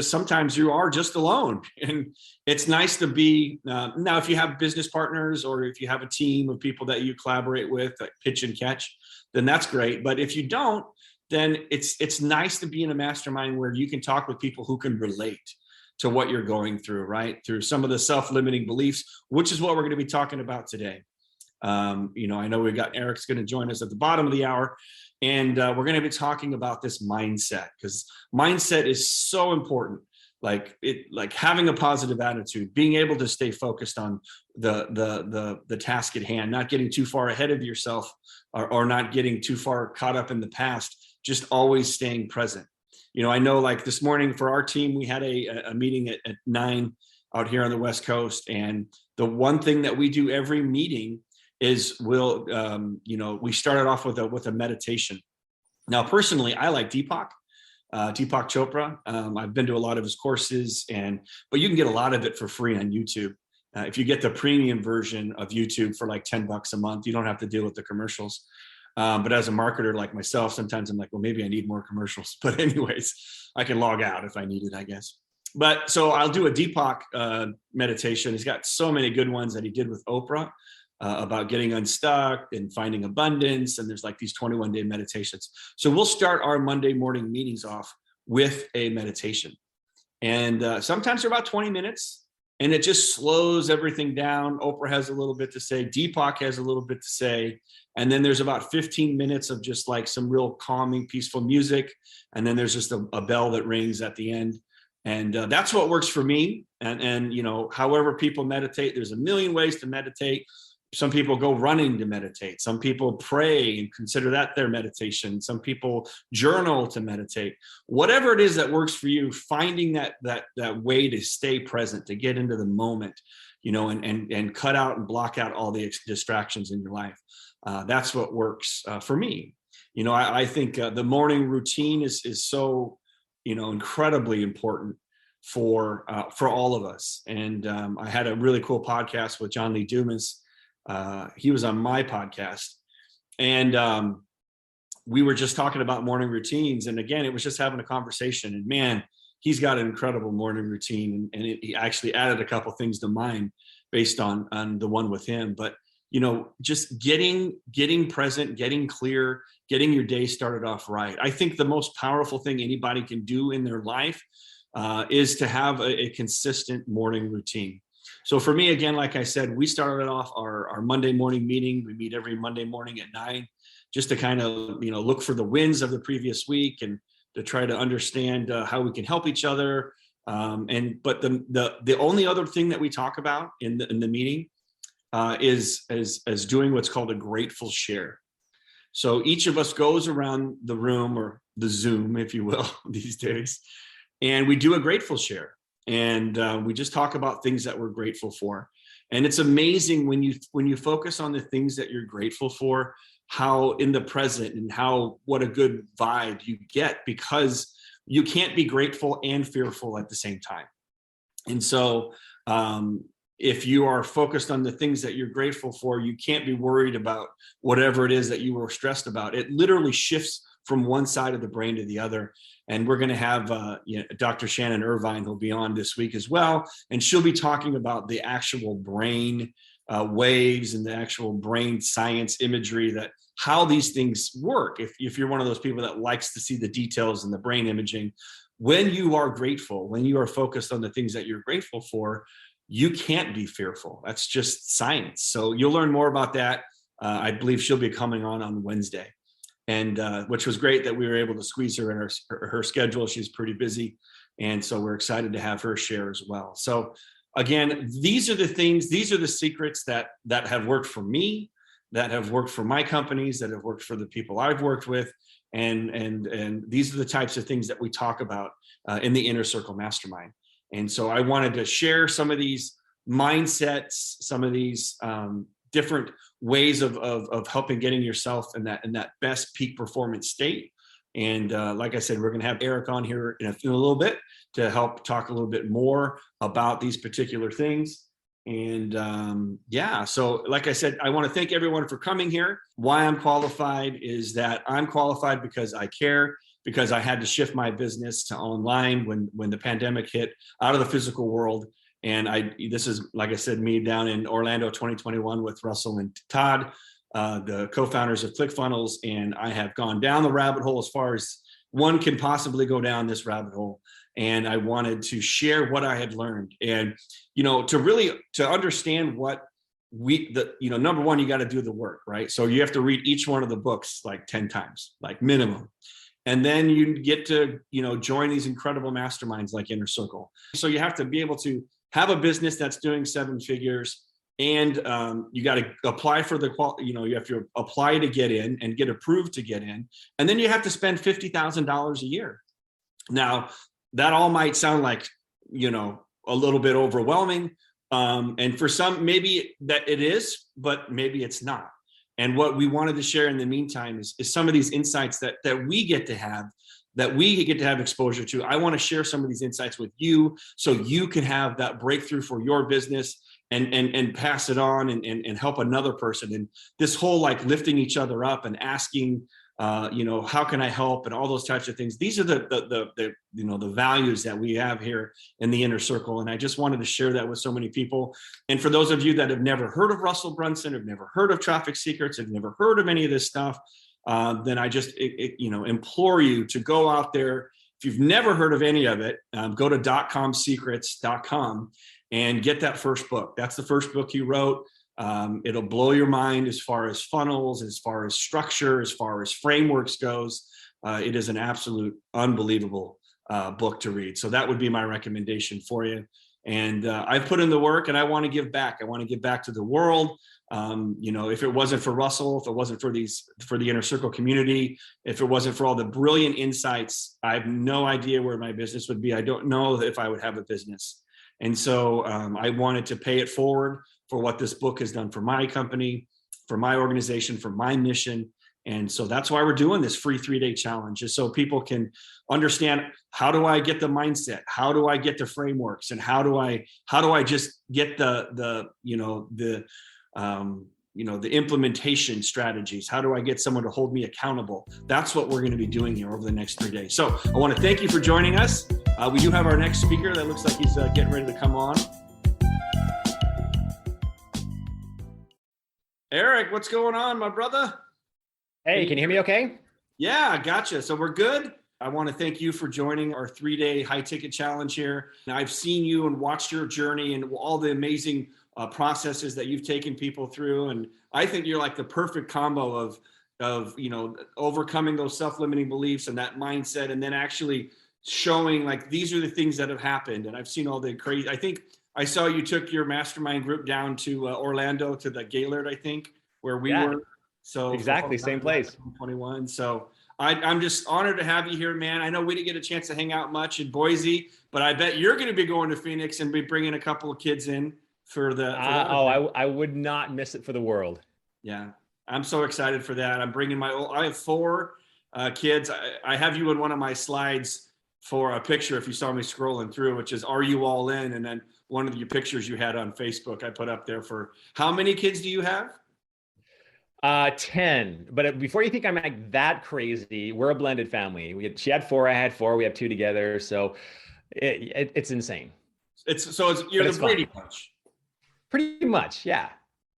sometimes you are just alone, and it's nice to be, now if you have business partners, or if you have a team of people that you collaborate with, like pitch and catch, then that's great. But if you don't, then it's nice to be in a mastermind where you can talk with people who can relate to what you're going through, right? Through some of the self-limiting beliefs, which is what we're going to be talking about today. I know we've got Eric's going to join us at the bottom of the hour, and we're going to be talking about this mindset, because mindset is so important. Like having a positive attitude, being able to stay focused on the task at hand, not getting too far ahead of yourself, or not getting too far caught up in the past, just always staying present. I know like this morning for our team, we had a meeting at 9 out here on the West Coast. And the one thing that we do every meeting is we started off with a meditation. Now, personally, I like Deepak Chopra. I've been to a lot of his courses, but you can get a lot of it for free on YouTube. If you get the premium version of YouTube for like $10 a month, you don't have to deal with the commercials. But as a marketer like myself, sometimes I'm like, well, maybe I need more commercials. But anyways, I can log out if I need it, I guess. But so I'll do a Deepak meditation. He's got so many good ones that he did with Oprah. About getting unstuck and finding abundance. And there's like these 21-day meditations. So we'll start our Monday morning meetings off with a meditation. And sometimes they're about 20 minutes, and it just slows everything down. Oprah has a little bit to say. Deepak has a little bit to say. And then there's about 15 minutes of just like some real calming, peaceful music. And then there's just a bell that rings at the end. And that's what works for me. And however people meditate, there's a million ways to meditate. Some people go running to meditate. Some people pray and consider that their meditation. Some people journal to meditate. Whatever it is that works for you, finding that way to stay present, to get into the moment, and cut out and block out all the distractions in your life. That's what works for me. I think the morning routine is so, incredibly important for all of us. And I had a really cool podcast with John Lee Dumas. He was on my podcast, and we were just talking about morning routines. And again, it was just having a conversation, and man, he's got an incredible morning routine, and he actually added a couple things to mine based on the one with him. But just getting present, getting clear, getting your day started off right. I think the most powerful thing anybody can do in their life is to have a consistent morning routine. So for me, again, like I said, we started off our Monday morning meeting. We meet every Monday morning at 9, just to kind of, look for the wins of the previous week and to try to understand how we can help each other. But the only other thing that we talk about in the meeting is doing what's called a grateful share. So each of us goes around the room, or the Zoom, if you will, these days, and we do a grateful share. And we just talk about things that we're grateful for. And it's amazing when you focus on the things that you're grateful for, how in the present and what a good vibe you get, because you can't be grateful and fearful at the same time. And so if you are focused on the things that you're grateful for, you can't be worried about whatever it is that you were stressed about. It literally shifts from one side of the brain to the other. And we're going to have Dr. Shannon Irvine, who'll be on this week as well. And she'll be talking about the actual brain waves and the actual brain science imagery, that how these things work. If you're one of those people that likes to see the details in the brain imaging, when you are grateful, when you are focused on the things that you're grateful for, you can't be fearful. That's just science. So you'll learn more about that. I believe she'll be coming on Wednesday. And which was great that we were able to squeeze her in her schedule. She's pretty busy. And so we're excited to have her share as well. So again, these are the secrets that have worked for me, that have worked for my companies, that have worked for the people I've worked with. And these are the types of things that we talk about in the Inner Circle Mastermind. And so I wanted to share some of these mindsets, some of these different ways of helping getting yourself in that best peak performance state. And like I said, we're going to have Eric on here in a little bit to help talk a little bit more about these particular things. And so like I said, I want to thank everyone for coming here. Why I'm qualified is that I'm qualified because I care, because I had to shift my business to online when the pandemic hit, out of the physical world. And this is, like I said, me down in Orlando 2021 with Russel and Todd, the co-founders of ClickFunnels. And I have gone down the rabbit hole as far as one can possibly go down this rabbit hole. And I wanted to share what I had learned. And, to understand what number one, you got to do the work, right? So you have to read each one of the books like 10 times, like minimum. And then you get to, join these incredible masterminds like Inner Circle. So you have to be able to have a business that's doing 7 figures, and you got to apply for you have to apply to get in and get approved to get in. And then you have to spend $50,000 a year. Now, that all might sound like, a little bit overwhelming. And for some, maybe that it is, but maybe it's not. And what we wanted to share in the meantime is some of these insights that we get to have, exposure to. I want to share some of these insights with you so you can have that breakthrough for your business and pass it on and help another person. And this whole like lifting each other up and asking, how can I help, and all those types of things. These are the values that we have here in the Inner Circle. And I just wanted to share that with so many people. And for those of you that have never heard of Russell Brunson, have never heard of Traffic Secrets, have never heard of any of this stuff, then I just implore you to go out there. If you've never heard of any of it, go to .comsecrets.com and get that first book. That's the first book he wrote. It'll blow your mind as far as funnels, as far as structure, as far as frameworks goes. It is an absolute unbelievable book to read. So that would be my recommendation for you. And I've put in the work, and I want to give back. I want to give back to the world. If it wasn't for Russel, if it wasn't for the Inner Circle community, if it wasn't for all the brilliant insights, I have no idea where my business would be. I don't know if I would have a business. And so I wanted to pay it forward for what this book has done for my company, for my organization, for my mission. And so that's why we're doing this free 3-day challenge, just so people can understand, how do I get the mindset? How do I get the frameworks? And how do I just get the implementation strategies? How do I get someone to hold me accountable? That's what we're going to be doing here over the next 3 days. So I want to thank you for joining us. We do have our next speaker that looks like he's getting ready to come on. Eric, what's going on, my brother? Hey, can you hear me okay? Yeah, gotcha. So we're good. I want to thank you for joining our 3-day high ticket challenge here. And I've seen you and watched your journey and all the amazing processes that you've taken people through. And I think you're like the perfect combo of overcoming those self-limiting beliefs and that mindset, and then actually showing like, these are the things that have happened. And I've seen all the crazy, I think I saw you took your mastermind group down to Orlando, to the Gaylord, I think, where we were. So exactly, same place. 21. So I'm just honored to have you here, man. I know we didn't get a chance to hang out much in Boise, but I bet you're going to be going to Phoenix and be bringing a couple of kids in for the. I would not miss it for the world. Yeah, I'm so excited for that. I'm bringing I have 4 kids. I have you in one of my slides for a picture, if you saw me scrolling through, which is, are you all in? And then one of your pictures you had on Facebook, I put up there for, how many kids do you have? 10. But before you think I'm like that crazy, we're a blended family. She had 4, I had 4. We have 2 together. So it's insane. You're the Brady Bunch. Pretty much, yeah.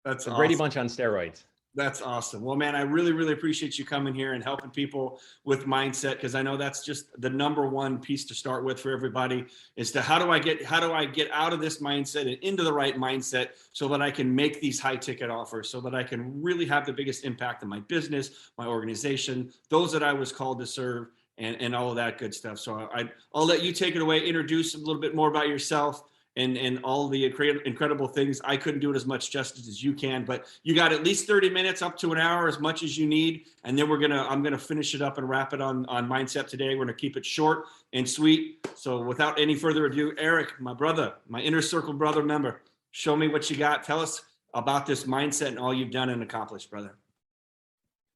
That's awesome. Brady Bunch on steroids. That's awesome. Well, man, I really, really appreciate you coming here and helping people with mindset, because I know that's just the number one piece to start with for everybody, is to how do I get out of this mindset and into the right mindset so that I can make these high ticket offers, so that I can really have the biggest impact on my business, my organization, those that I was called to serve, and all of that good stuff. So I'll let you take it away, introduce a little bit more about yourself, and all the incredible things. I couldn't do it as much justice as you can, but you got at least 30 minutes up to an hour, as much as you need. And then I'm going to finish it up and wrap it on mindset today. We're going to keep it short and sweet. So without any further ado, Eric, my brother, my Inner Circle brother member, show me what you got. Tell us about this mindset and all you've done and accomplished, brother.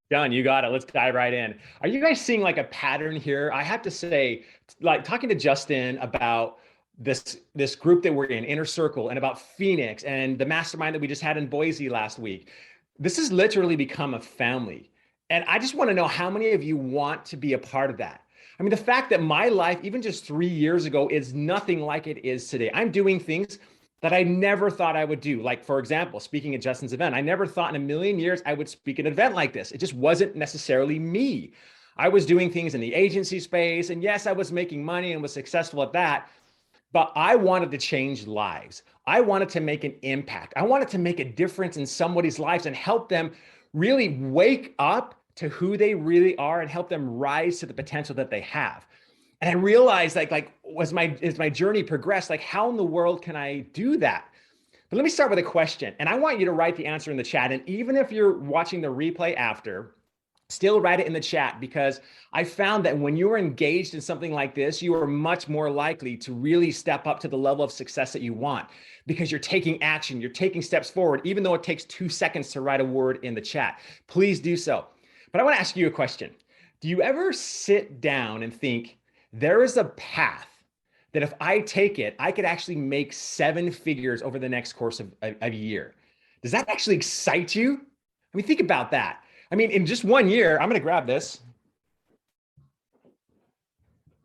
Done. You got it. Let's dive right in. Are you guys seeing like a pattern here? I have to say, like talking to Justin about this group that we're in, Inner Circle, and about Phoenix and the mastermind that we just had in Boise last week. This has literally become a family. And I just want to know how many of you want to be a part of that. I mean, the fact that my life, even just 3 years ago, is nothing like it is today. I'm doing things that I never thought I would do. Like, for example, speaking at Justin's event, I never thought in a million years I would speak at an event like this. It just wasn't necessarily me. I was doing things in the agency space, and yes, I was making money and was successful at that. But I wanted to change lives. I wanted to make an impact. I wanted to make a difference in somebody's lives and help them really wake up to who they really are and help them rise to the potential that they have. And I realized as my journey progressed, like, how in the world can I do that? But let me start with a question. And I want you to write the answer in the chat. And even if you're watching the replay after, still write it in the chat, because I found that when you are engaged in something like this, you are much more likely to really step up to the level of success that you want, because you're taking action, you're taking steps forward, even though it takes 2 seconds to write a word in the chat. Please do so. But I want to ask you a question. Do you ever sit down and think, there is a path that if I take it, I could actually make 7 figures over the next course of a year? Does that actually excite you? I mean, think about that. I mean, in just 1 year, I'm going to grab this.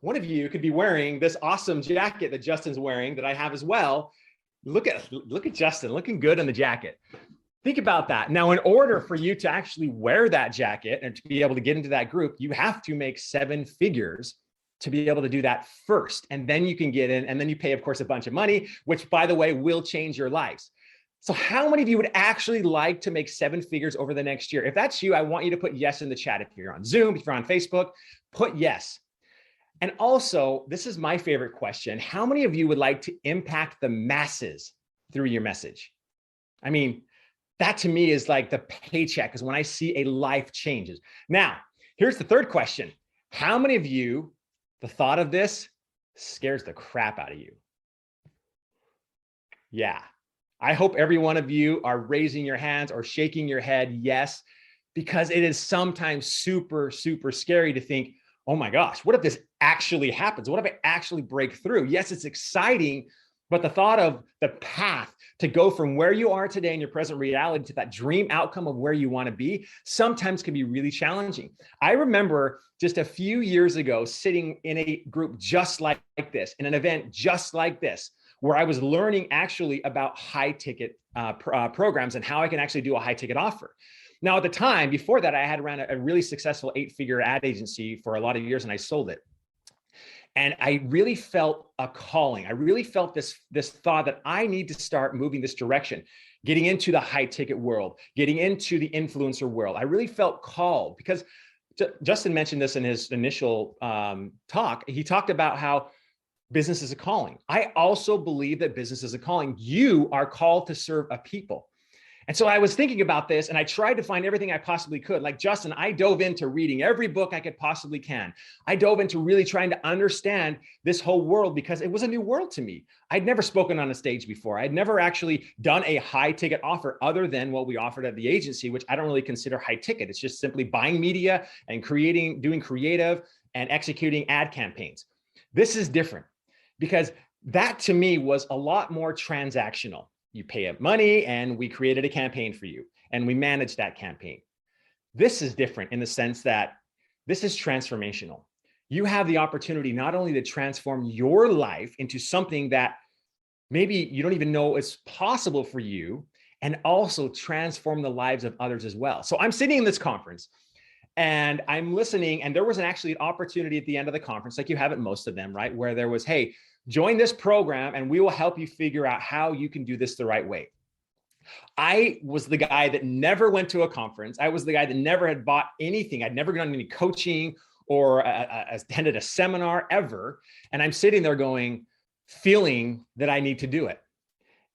One of you could be wearing this awesome jacket that Justin's wearing, that I have as well. Look at Justin, looking good in the jacket. Think about that. Now, in order for you to actually wear that jacket and to be able to get into that group, you have to make 7 figures to be able to do that first. And then you can get in, and then you pay, of course, a bunch of money, which, by the way, will change your lives. So how many of you would actually like to make 7 figures over the next year? If that's you, I want you to put yes in the chat. If you're on Zoom, if you're on Facebook, put yes. And also, this is my favorite question. How many of you would like to impact the masses through your message? I mean, that to me is like the paycheck, is when I see a life changes. Now, here's the third question. How many of you, the thought of this scares the crap out of you? Yeah. I hope every one of you are raising your hands or shaking your head yes, because it is sometimes super, super scary to think, oh my gosh, what if this actually happens? What if I actually break through? Yes, it's exciting, but the thought of the path to go from where you are today in your present reality to that dream outcome of where you want to be sometimes can be really challenging. I remember just a few years ago sitting in a group just like this, in an event just like this, where I was learning actually about high ticket programs and how I can actually do a high ticket offer. Now, at the time, before that, I had ran a really successful 8-figure ad agency for a lot of years, and I sold it. And I really felt a calling. I really felt this thought that I need to start moving this direction, getting into the high ticket world, getting into the influencer world. I really felt called, because Justin mentioned this in his initial talk. He talked about how business is a calling. I also believe that business is a calling. You are called to serve a people. And so I was thinking about this, and I tried to find everything I possibly could. Like Justin, I dove into reading every book I could possibly can. I dove into really trying to understand this whole world, because it was a new world to me. I'd never spoken on a stage before. I'd never actually done a high ticket offer other than what we offered at the agency, which I don't really consider high ticket. It's just simply buying media and doing creative and executing ad campaigns. This is different, because that to me was a lot more transactional. You pay up money and we created a campaign for you and we managed that campaign. This is different in the sense that this is transformational. You have the opportunity not only to transform your life into something that maybe you don't even know is possible for you, and also transform the lives of others as well. So I'm sitting in this conference and I'm listening, and there was actually an opportunity at the end of the conference, like you have at most of them, right? Where there was, hey, join this program and we will help you figure out how you can do this the right way. I was the guy that never went to a conference. I was the guy that never had bought anything. I'd never done any coaching or attended a seminar ever. And I'm sitting there feeling that I need to do it.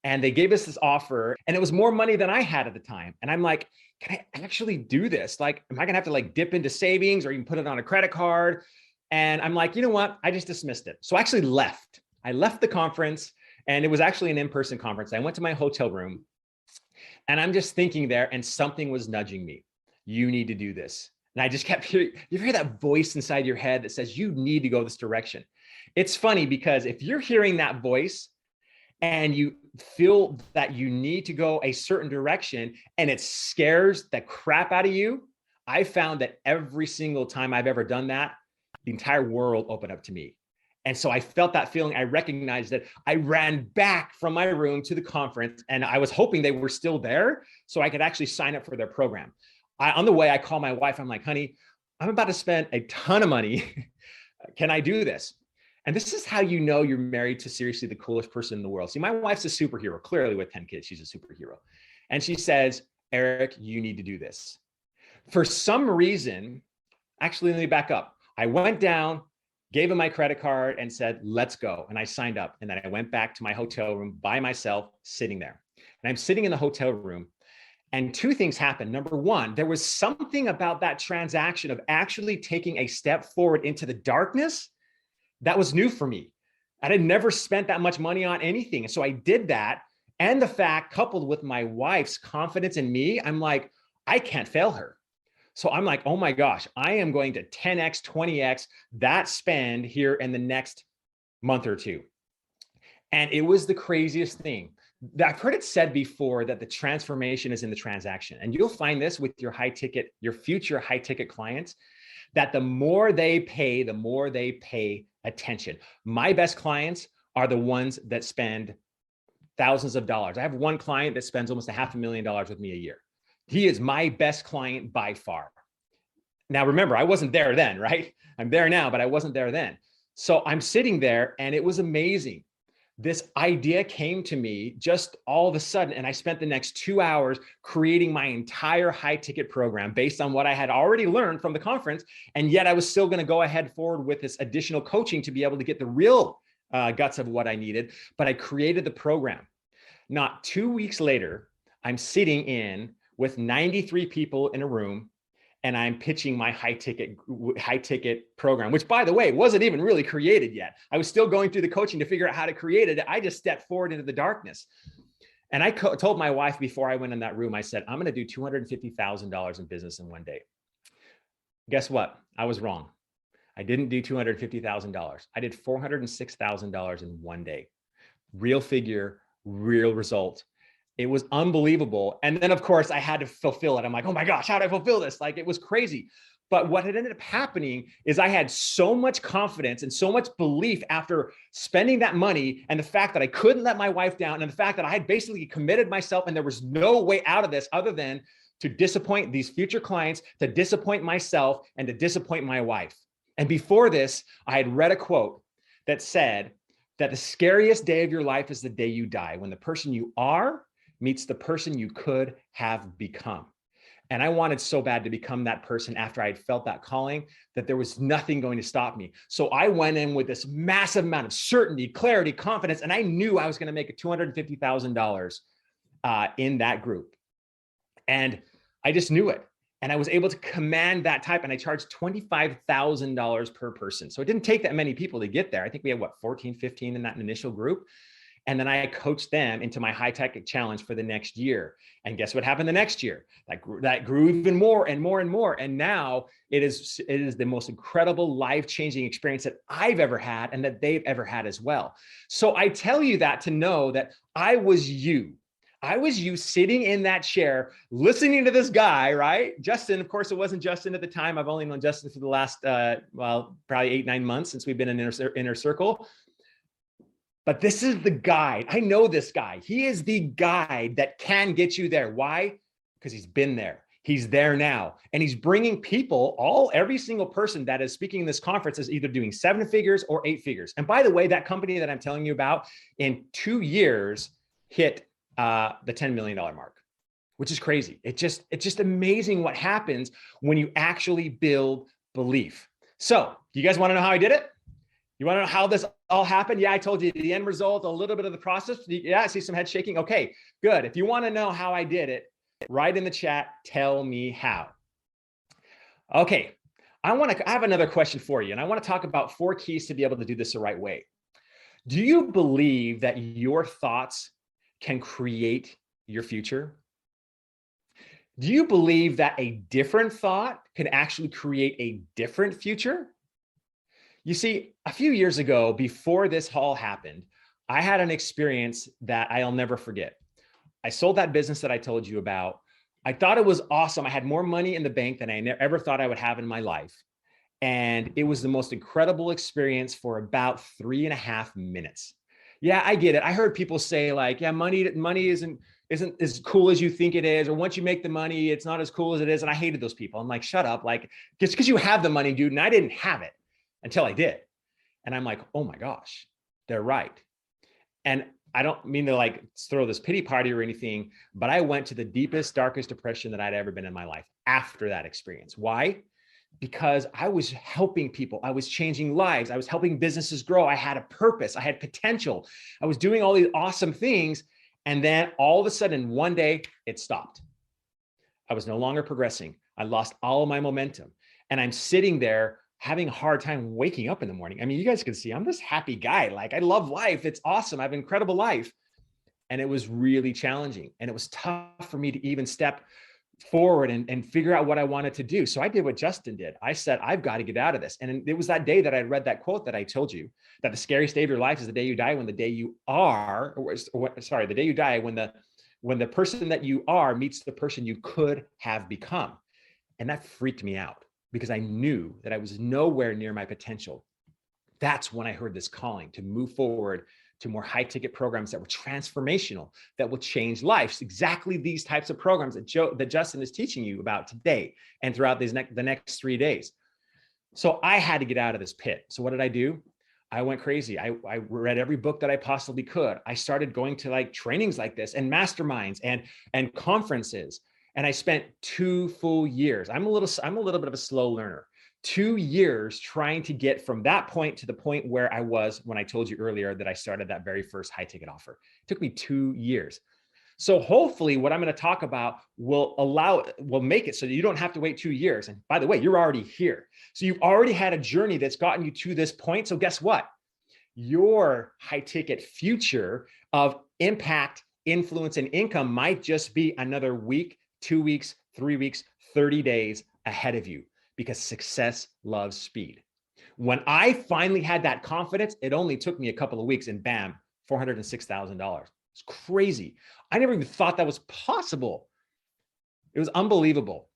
And they gave us this offer, and it was more money than I had at the time. And I'm like, can I actually do this? Like, am I gonna have to dip into savings, or you can put it on a credit card? And I'm like, you know what? I just dismissed it. So I actually left. I left the conference, and it was actually an in-person conference. I went to my hotel room, and I'm just thinking there, and something was nudging me. You need to do this. And I just kept hearing, you hear that voice inside your head that says, you need to go this direction. It's funny, because if you're hearing that voice and you feel that you need to go a certain direction and it scares the crap out of you, I found that every single time I've ever done that, the entire world opened up to me. And so I felt that feeling. I recognized that. I ran back from my room to the conference, and I was hoping they were still there so I could actually sign up for their program. On the way, I called my wife. I'm like, honey, I'm about to spend a ton of money. Can I do this? And this is how you know you're married to seriously the coolest person in the world. See, my wife's a superhero. Clearly, with 10 kids, she's a superhero. And she says, Eric, you need to do this. For some reason, actually, let me back up. I went down, gave him my credit card, and said, let's go. And I signed up. And then I went back to my hotel room by myself, sitting there. And I'm sitting in the hotel room, and two things happened. Number one, there was something about that transaction of actually taking a step forward into the darkness that was new for me. I had never spent that much money on anything. And so I did that. And the fact, coupled with my wife's confidence in me, I'm like, I can't fail her. So I'm like, oh my gosh, I am going to 10x, 20x that spend here in the next month or two. And it was the craziest thing. I've heard it said before that the transformation is in the transaction. And you'll find this with your future high ticket clients, that the more they pay attention. My best clients are the ones that spend thousands of dollars. I have one client that spends almost $500,000 with me a year. He is my best client by far. Now, remember, I wasn't there then, right? I'm there now, but I wasn't there then. So I'm sitting there, and it was amazing. this idea came to me just all of a sudden. And I spent the next 2 hours creating my entire high ticket program based on what I had already learned from the conference. And yet I was still going to go ahead forward with this additional coaching to be able to get the real guts of what I needed. But I created the program. Not 2 weeks later, I'm sitting in with 93 people in a room, and I'm pitching my high ticket program, which, by the way, wasn't even really created yet. I was still going through the coaching to figure out how to create it. I just stepped forward into the darkness. And I told my wife before I went in that room, I said, I'm going to do $250,000 in business in one day. Guess what? I was wrong. I didn't do $250,000. I did $406,000 in one day. Real figure, real result. It was unbelievable. And then, of course, I had to fulfill it. I'm like, oh my gosh, how do I fulfill this? Like, it was crazy. But what had ended up happening is I had so much confidence and so much belief after spending that money, and the fact that I couldn't let my wife down, and the fact that I had basically committed myself and there was no way out of this other than to disappoint these future clients, to disappoint myself, and to disappoint my wife. And before this, I had read a quote that said that the scariest day of your life is the day you die, when the person you are meets the person you could have become. And I wanted so bad to become that person after I had felt that calling that there was nothing going to stop me. So I went in with this massive amount of certainty, clarity, confidence, and I knew I was going to make $250,000 in that group. And I just knew it. And I was able to command that type, and I charged $25,000 per person. So it didn't take that many people to get there. I think we had 14, 15 in that initial group. And then I coached them into my high tech challenge for the next year. And guess what happened the next year? That grew even more and more and more. And now it is the most incredible life-changing experience that I've ever had and that they've ever had as well. So I tell you that to know that I was you. I was you sitting in that chair, listening to this guy, right? Justin, of course, it wasn't Justin at the time. I've only known Justin for the last, probably 8-9 months since we've been in inner circle. But this is the guide. I know this guy. He is the guide that can get you there. Why? Because he's been there. He's there now. And he's bringing people, every single person that is speaking in this conference is either doing 7 figures or 8 figures. And by the way, that company that I'm telling you about in 2 years hit the $10 million mark, which is crazy. It's just amazing what happens when you actually build belief. So you guys want to know how I did it? You want to know how this all happened? Yeah, I told you the end result, a little bit of the process. Yeah, I see some head shaking. Okay, good. If you want to know how I did it, write in the chat, tell me how. Okay, I have another question for you, and I want to talk about 4 keys to be able to do this the right way. Do you believe that your thoughts can create your future? Do you believe that a different thought can actually create a different future? You see, a few years ago, before this all happened, I had an experience that I'll never forget. I sold that business that I told you about. I thought it was awesome. I had more money in the bank than I ever thought I would have in my life. And it was the most incredible experience for about 3.5 minutes. Yeah, I get it. I heard people say like, yeah, money isn't as cool as you think it is. Or once you make the money, it's not as cool as it is. And I hated those people. I'm like, shut up. Like, just because you have the money, dude. And I didn't have it until I did. And I'm like, oh my gosh, they're right. And I don't mean to like throw this pity party or anything, but I went to the deepest, darkest depression that I'd ever been in my life after that experience. Why? Because I was helping people. I was changing lives. I was helping businesses grow. I had a purpose. I had potential. I was doing all these awesome things. And then all of a sudden, one day it stopped. I was no longer progressing. I lost all of my momentum. And I'm sitting there having a hard time waking up in the morning. I mean, you guys can see I'm this happy guy. Like, I love life. It's awesome. I have an incredible life. And it was really challenging. And it was tough for me to even step forward and figure out what I wanted to do. So I did what Justin did. I said, I've got to get out of this. And it was that day that I read that quote that I told you, that the scariest day of your life is the day you die, when the day you are, the day you die, when the person that you are meets the person you could have become. And that freaked me out, because I knew that I was nowhere near my potential. That's when I heard this calling to move forward to more high ticket programs that were transformational, that will change lives. Exactly these types of programs that Justin is teaching you about today and throughout the next 3 days. So I had to get out of this pit. So what did I do? I went crazy. I read every book that I possibly could. I started going to like trainings like this and masterminds and conferences. And I spent 2 full years. I'm a little bit of a slow learner. 2 years trying to get from that point to the point where I was when I told you earlier that I started that very first high ticket offer. It took me 2 years. So hopefully what I'm going to talk about will make it so that you don't have to wait 2 years. And by the way, you're already here. So you've already had a journey that's gotten you to this point. So guess what? Your high ticket future of impact, influence, and income might just be another week, 2 weeks, 3 weeks, 30 days ahead of you, because success loves speed. When I finally had that confidence, it only took me a couple of weeks and bam, $406,000. It's crazy. I never even thought that was possible. It was unbelievable.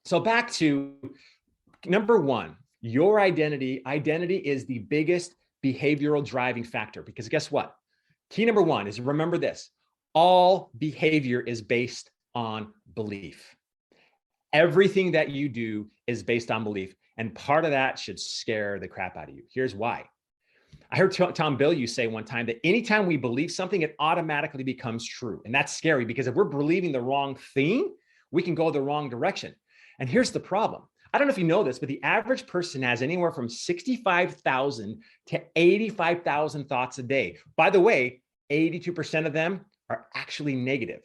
So back to number one, your identity. Identity is the biggest behavioral driving factor, because guess what? Key number one is, remember this: all behavior is based on belief. Everything that you do is based on belief. And part of that should scare the crap out of you. Here's why. I heard Tom Bilyeu say one time that anytime we believe something, it automatically becomes true. And that's scary, because if we're believing the wrong thing, we can go the wrong direction. And here's the problem. I don't know if you know this, but the average person has anywhere from 65,000 to 85,000 thoughts a day. By the way, 82% of them are actually negative.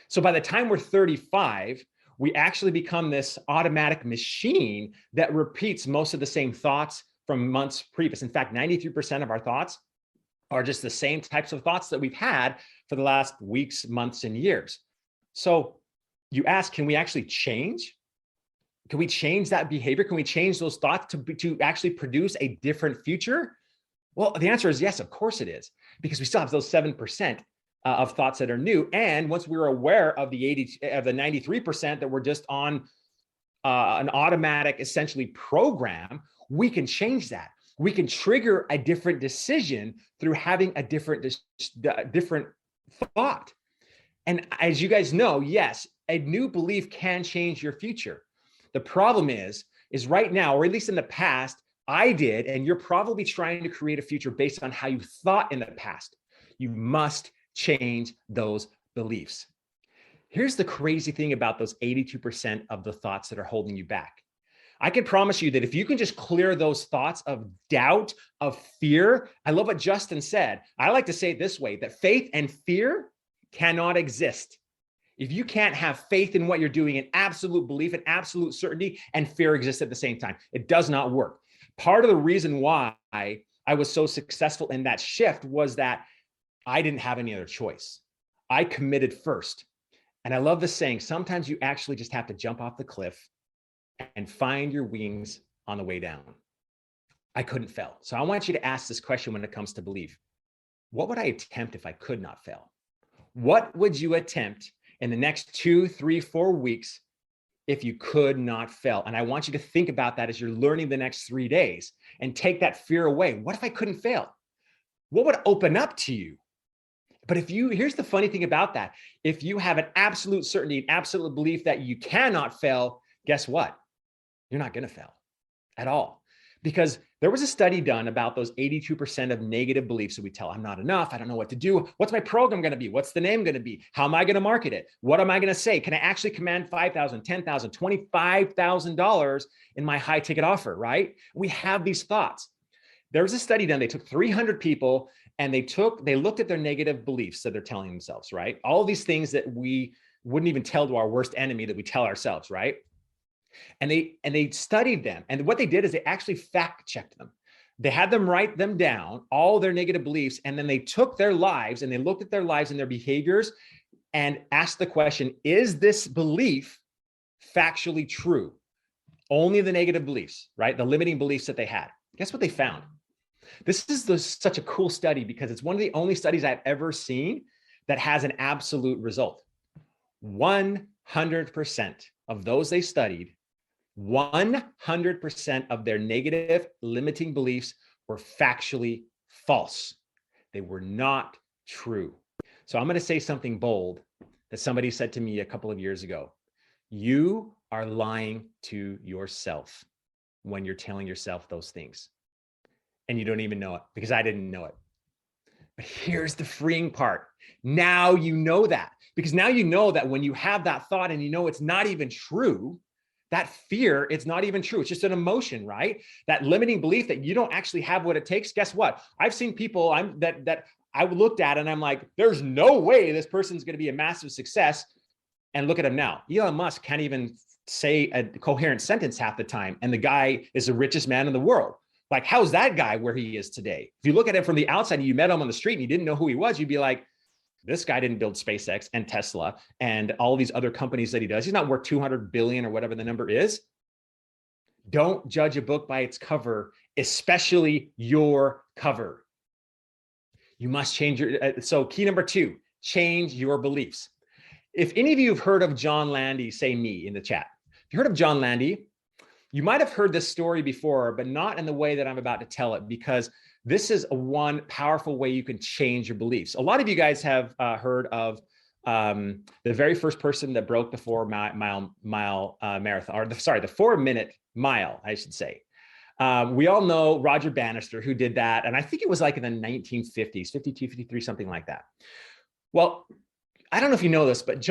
So by the time we're 35, we actually become this automatic machine that repeats most of the same thoughts from months previous. In fact, 93% of our thoughts are just the same types of thoughts that we've had for the last weeks, months, and years. So you ask, can we actually change? Can we change that behavior? Can we change those thoughts to actually produce a different future? Well, the answer is yes, of course it is, because we still have those 7% of thoughts that are new. And once we're aware of the 93% that we're just on an automatic, essentially, program, we can change that. We can trigger a different decision through having a different thought. And as you guys know, yes, a new belief can change your future. The problem is right now, or at least in the past, I did, and you're probably trying to create a future based on how you thought in the past. You must change those beliefs. Here's the crazy thing about those 82% of the thoughts that are holding you back. I can promise you that if you can just clear those thoughts of doubt, of fear. I love what Justin said. I like to say it this way, that faith and fear cannot exist. If you can't have faith in what you're doing, an absolute belief, an absolute certainty, and fear exists at the same time, it does not work. Part of the reason why I was so successful in that shift was that I didn't have any other choice. I committed first. And I love this saying, sometimes you actually just have to jump off the cliff and find your wings on the way down. I couldn't fail. So I want you to ask this question when it comes to belief. What would I attempt if I could not fail? What would you attempt in the next 2, 3, 4 weeks if you could not fail? And I want you to think about that as you're learning the next 3 days and take that fear away. What if I couldn't fail? What would open up to you? But here's the funny thing about that. If you have an absolute certainty, an absolute belief that you cannot fail, guess what? You're not going to fail at all. Because there was a study done about those 82% of negative beliefs that we tell. I'm not enough. I don't know what to do. What's my program going to be? What's the name going to be? How am I going to market it? What am I going to say? Can I actually command $5,000, $10,000, $25,000 in my high ticket offer, right? We have these thoughts. There was a study done. They took 300 people and they looked at their negative beliefs that they're telling themselves, right? All these things that we wouldn't even tell to our worst enemy that we tell ourselves, right? And they studied them. And what they did is they actually fact checked them. They had them write them down, all their negative beliefs. And then they took their lives and they looked at their lives and their behaviors and asked the question, is this belief factually true? Only the negative beliefs, right? The limiting beliefs that they had. Guess what they found? This is such a cool study because it's one of the only studies I've ever seen that has an absolute result. 100% of those they studied, 100% of their negative limiting beliefs were factually false. They were not true. So I'm going to say something bold that somebody said to me a couple of years ago. You are lying to yourself when you're telling yourself those things. and you don't even know it, because I didn't know it. But here's the freeing part. Now you know that, because now you know that when you have that thought and you know it's not even true, that fear, it's not even true. It's just an emotion, right? That limiting belief that you don't actually have what it takes. Guess what? I've seen people that I looked at and I'm like, there's no way this person's going to be a massive success. And look at him now. Elon Musk can't even say a coherent sentence half the time. And the guy is the richest man in the world. Like, how's that guy where he is today? If you look at him from the outside and you met him on the street and you didn't know who he was, you'd be like, this guy didn't build SpaceX and Tesla and all these other companies that he does. He's not worth 200 billion or whatever the number is. Don't judge a book by its cover, especially your cover. You must change your, so key number 2, change your beliefs. If any of you have heard of John Landy, say me in the chat. If you heard of John Landy, you might have heard this story before, but not in the way that I'm about to tell it, because this is one powerful way you can change your beliefs. A lot of you guys have heard of the very first person that broke the 4-mile marathon, or the 4-minute mile, I should say. We all know Roger Bannister, who did that. And I think it was like in the 1950s, 52, 53, something like that. Well, I don't know if you know this, but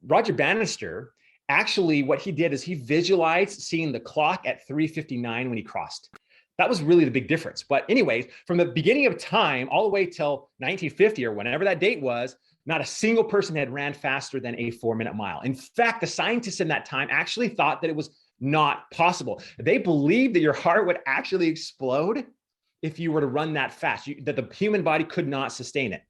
Roger Bannister, actually what he did is he visualized seeing the clock at 3:59 when he crossed. That was really the big difference. But anyways, from the beginning of time all the way till 1950 or whenever that date was, not a single person had ran faster than a 4-minute mile. In fact, the scientists in that time actually thought that it was not possible. They believed that your heart would actually explode if you were to run that fast, that the human body could not sustain it.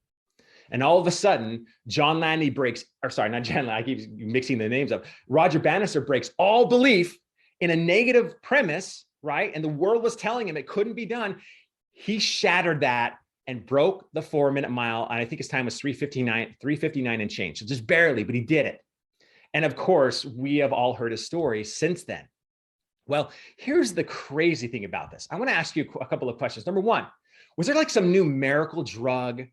And all of a sudden, John Landy breaks, or sorry, not John Landy, I keep mixing the names up. Roger Bannister breaks all belief in a negative premise, right? And the world was telling him it couldn't be done. He shattered that and broke the 4-minute mile. And I think his time was 3:59 and change. So just barely, but he did it. And of course, we have all heard his story since then. Well, here's the crazy thing about this. I want to ask you a couple of questions. Number one, was there like some new miracle drug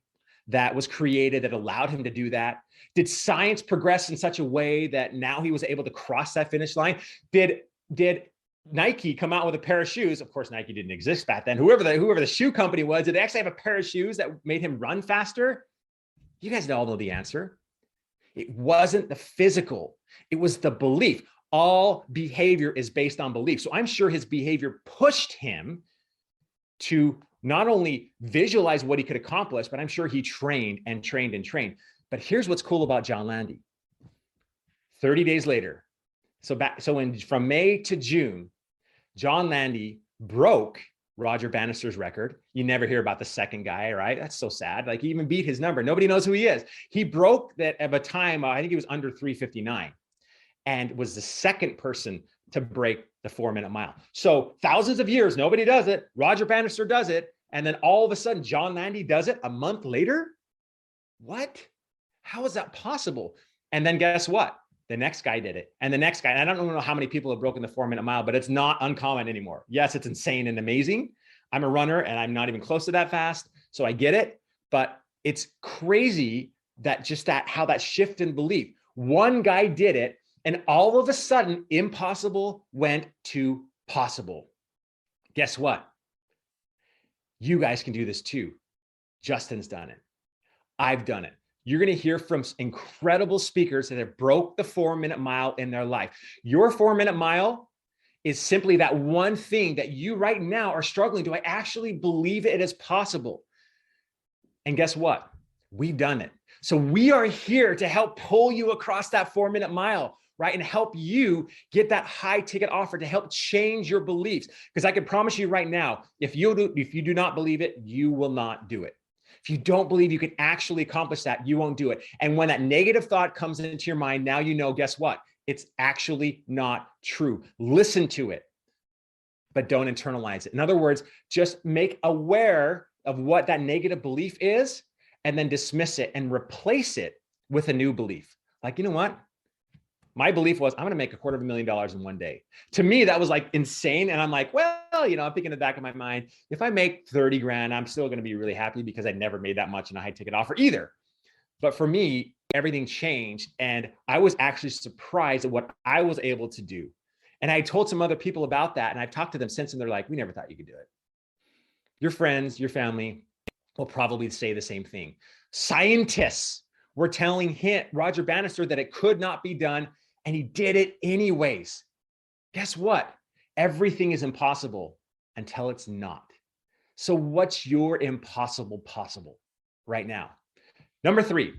that was created that allowed him to do that? Did science progress in such a way that now he was able to cross that finish line? Did Nike come out with a pair of shoes? Of course, Nike didn't exist back then. Whoever the shoe company was, did they actually have a pair of shoes that made him run faster? You guys all know the answer. It wasn't the physical. It was the belief. All behavior is based on belief. So I'm sure his behavior pushed him to not only visualize what he could accomplish, but I'm sure he trained and trained and trained. But here's what's cool about John Landy. 30 days later, from May to June, John Landy broke Roger Bannister's record. You never hear about the second guy, right? That's so sad. Like, he even beat his number. Nobody knows who he is. He broke that at a time, I think he was under 3:59, and was the second person to break the 4-minute mile. So thousands of years, nobody does it. Roger Bannister does it. And then all of a sudden, John Landy does it a month later. What? How is that possible? And then guess what? The next guy did it. And the next guy, and I don't know how many people have broken the 4-minute mile, but it's not uncommon anymore. Yes, it's insane and amazing. I'm a runner and I'm not even close to that fast. So I get it, but it's crazy that how that shift in belief. One guy did it, and all of a sudden, impossible went to possible. Guess what? You guys can do this too. Justin's done it. I've done it. You're going to hear from incredible speakers that have broke the 4-minute mile in their life. Your 4-minute mile is simply that one thing that you right now are struggling. Do I actually believe it is possible? And guess what? We've done it. So we are here to help pull you across that 4-minute mile, right? And help you get that high ticket offer to help change your beliefs. Because I can promise you right now, if you do not believe it, you will not do it. If you don't believe you can actually accomplish that, you won't do it. And when that negative thought comes into your mind, now you know, guess what? It's actually not true. Listen to it, but don't internalize it. In other words, just make aware of what that negative belief is, and then dismiss it and replace it with a new belief. Like, you know what? My belief was, I'm going to make $250,000 in one day. To me, that was like insane. And I'm like, well, I'm thinking in the back of my mind, if I make 30 grand, I'm still going to be really happy because I never made that much in a high ticket offer either. But for me, everything changed. And I was actually surprised at what I was able to do. And I told some other people about that, and I've talked to them since, and they're like, we never thought you could do it. Your friends, your family will probably say the same thing. Scientists were telling Roger Bannister that it could not be done, and he did it anyways. Guess what? Everything is impossible until it's not. So what's your impossible possible right now? Number 3,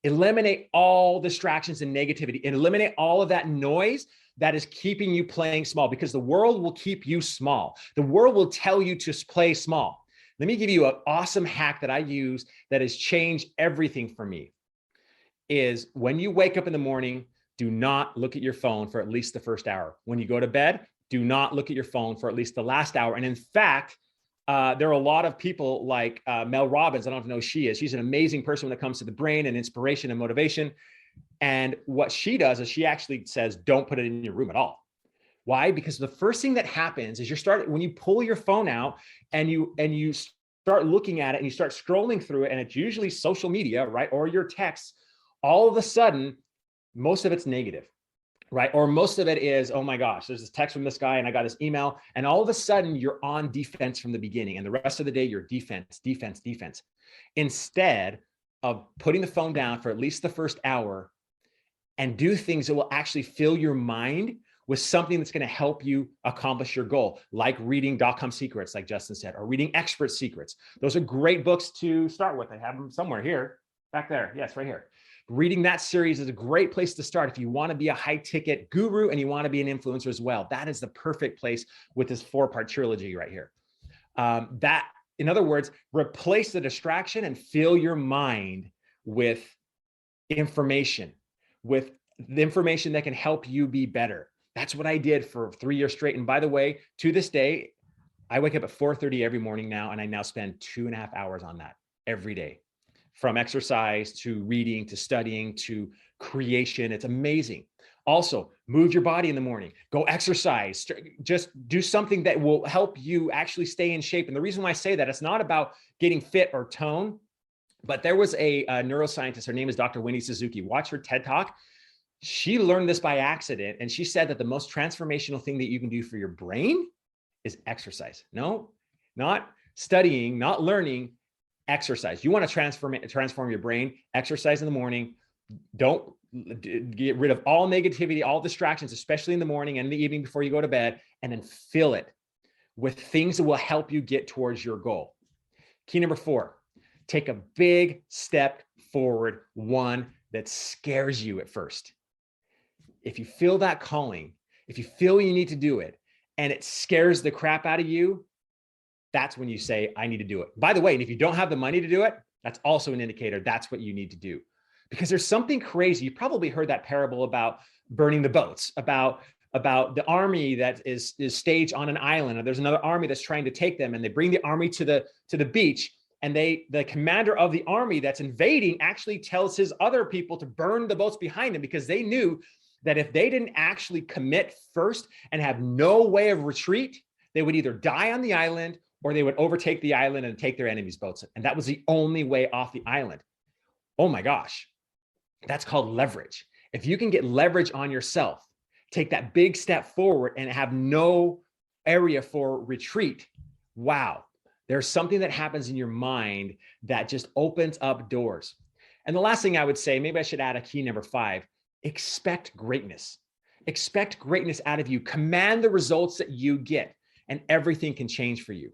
eliminate all distractions and negativity, and eliminate all of that noise that is keeping you playing small, because the world will keep you small. The world will tell you to play small. Let me give you an awesome hack that I use that has changed everything for me. Is when you wake up in the morning, do not look at your phone for at least the first hour. When you go to bed, do not look at your phone for at least the last hour. And in fact, there are a lot of people like Mel Robbins. I don't know who she is. She's an amazing person when it comes to the brain and inspiration and motivation. And what she does is she actually says, don't put it in your room at all. Why? Because the first thing that happens is when you pull your phone out and you start looking at it and you start scrolling through it, and it's usually social media, right? Or your texts, all of a sudden, most of it's negative, right? Or most of it is, oh my gosh, there's this text from this guy and I got this email, and all of a sudden you're on defense from the beginning, and the rest of the day you're defense. Instead of putting the phone down for at least the first hour and do things that will actually fill your mind with something that's going to help you accomplish your goal, like reading .com Secrets, like Justin said, or reading Expert Secrets. Those are great books to start with. I have them somewhere here, back there. Yes, right here. Reading that series is a great place to start if you want to be a high ticket guru and you want to be an influencer as well. That is the perfect place with this 4-part trilogy right here. In other words, replace the distraction and fill your mind with information, with the information that can help you be better. That's what I did for 3 years straight. And by the way, to this day, I wake up at 4:30 every morning now, and I now spend 2.5 hours on that every day. From exercise to reading to studying to creation. It's amazing. Also, move your body in the morning. Go exercise. Just do something that will help you actually stay in shape. And the reason why I say that, it's not about getting fit or tone, but there was a neuroscientist. Her name is Dr. Winnie Suzuki. Watch her TED Talk. She learned this by accident, and she said that the most transformational thing that you can do for your brain is exercise. No, not studying, not learning. Exercise. You want to transform your brain, exercise in the morning. Don't get rid of all negativity, all distractions, especially in the morning and in the evening before you go to bed, and then fill it with things that will help you get towards your goal. Key number 4, take a big step forward, one that scares you at first. If you feel that calling, if you feel you need to do it, and it scares the crap out of you, that's when you say, I need to do it. By the way, and if you don't have the money to do it, that's also an indicator that's what you need to do. Because there's something crazy. You probably heard that parable about burning the boats, about the army that is staged on an island, and there's another army that's trying to take them, and they bring the army to the beach, and the commander of the army that's invading actually tells his other people to burn the boats behind him, because they knew that if they didn't actually commit first and have no way of retreat, they would either die on the island or they would overtake the island and take their enemy's boats. And that was the only way off the island. Oh my gosh, that's called leverage. If you can get leverage on yourself, take that big step forward and have no area for retreat, wow, there's something that happens in your mind that just opens up doors. And the last thing I would say, maybe I should add a key number 5, expect greatness. Expect greatness out of you. Command the results that you get, and everything can change for you.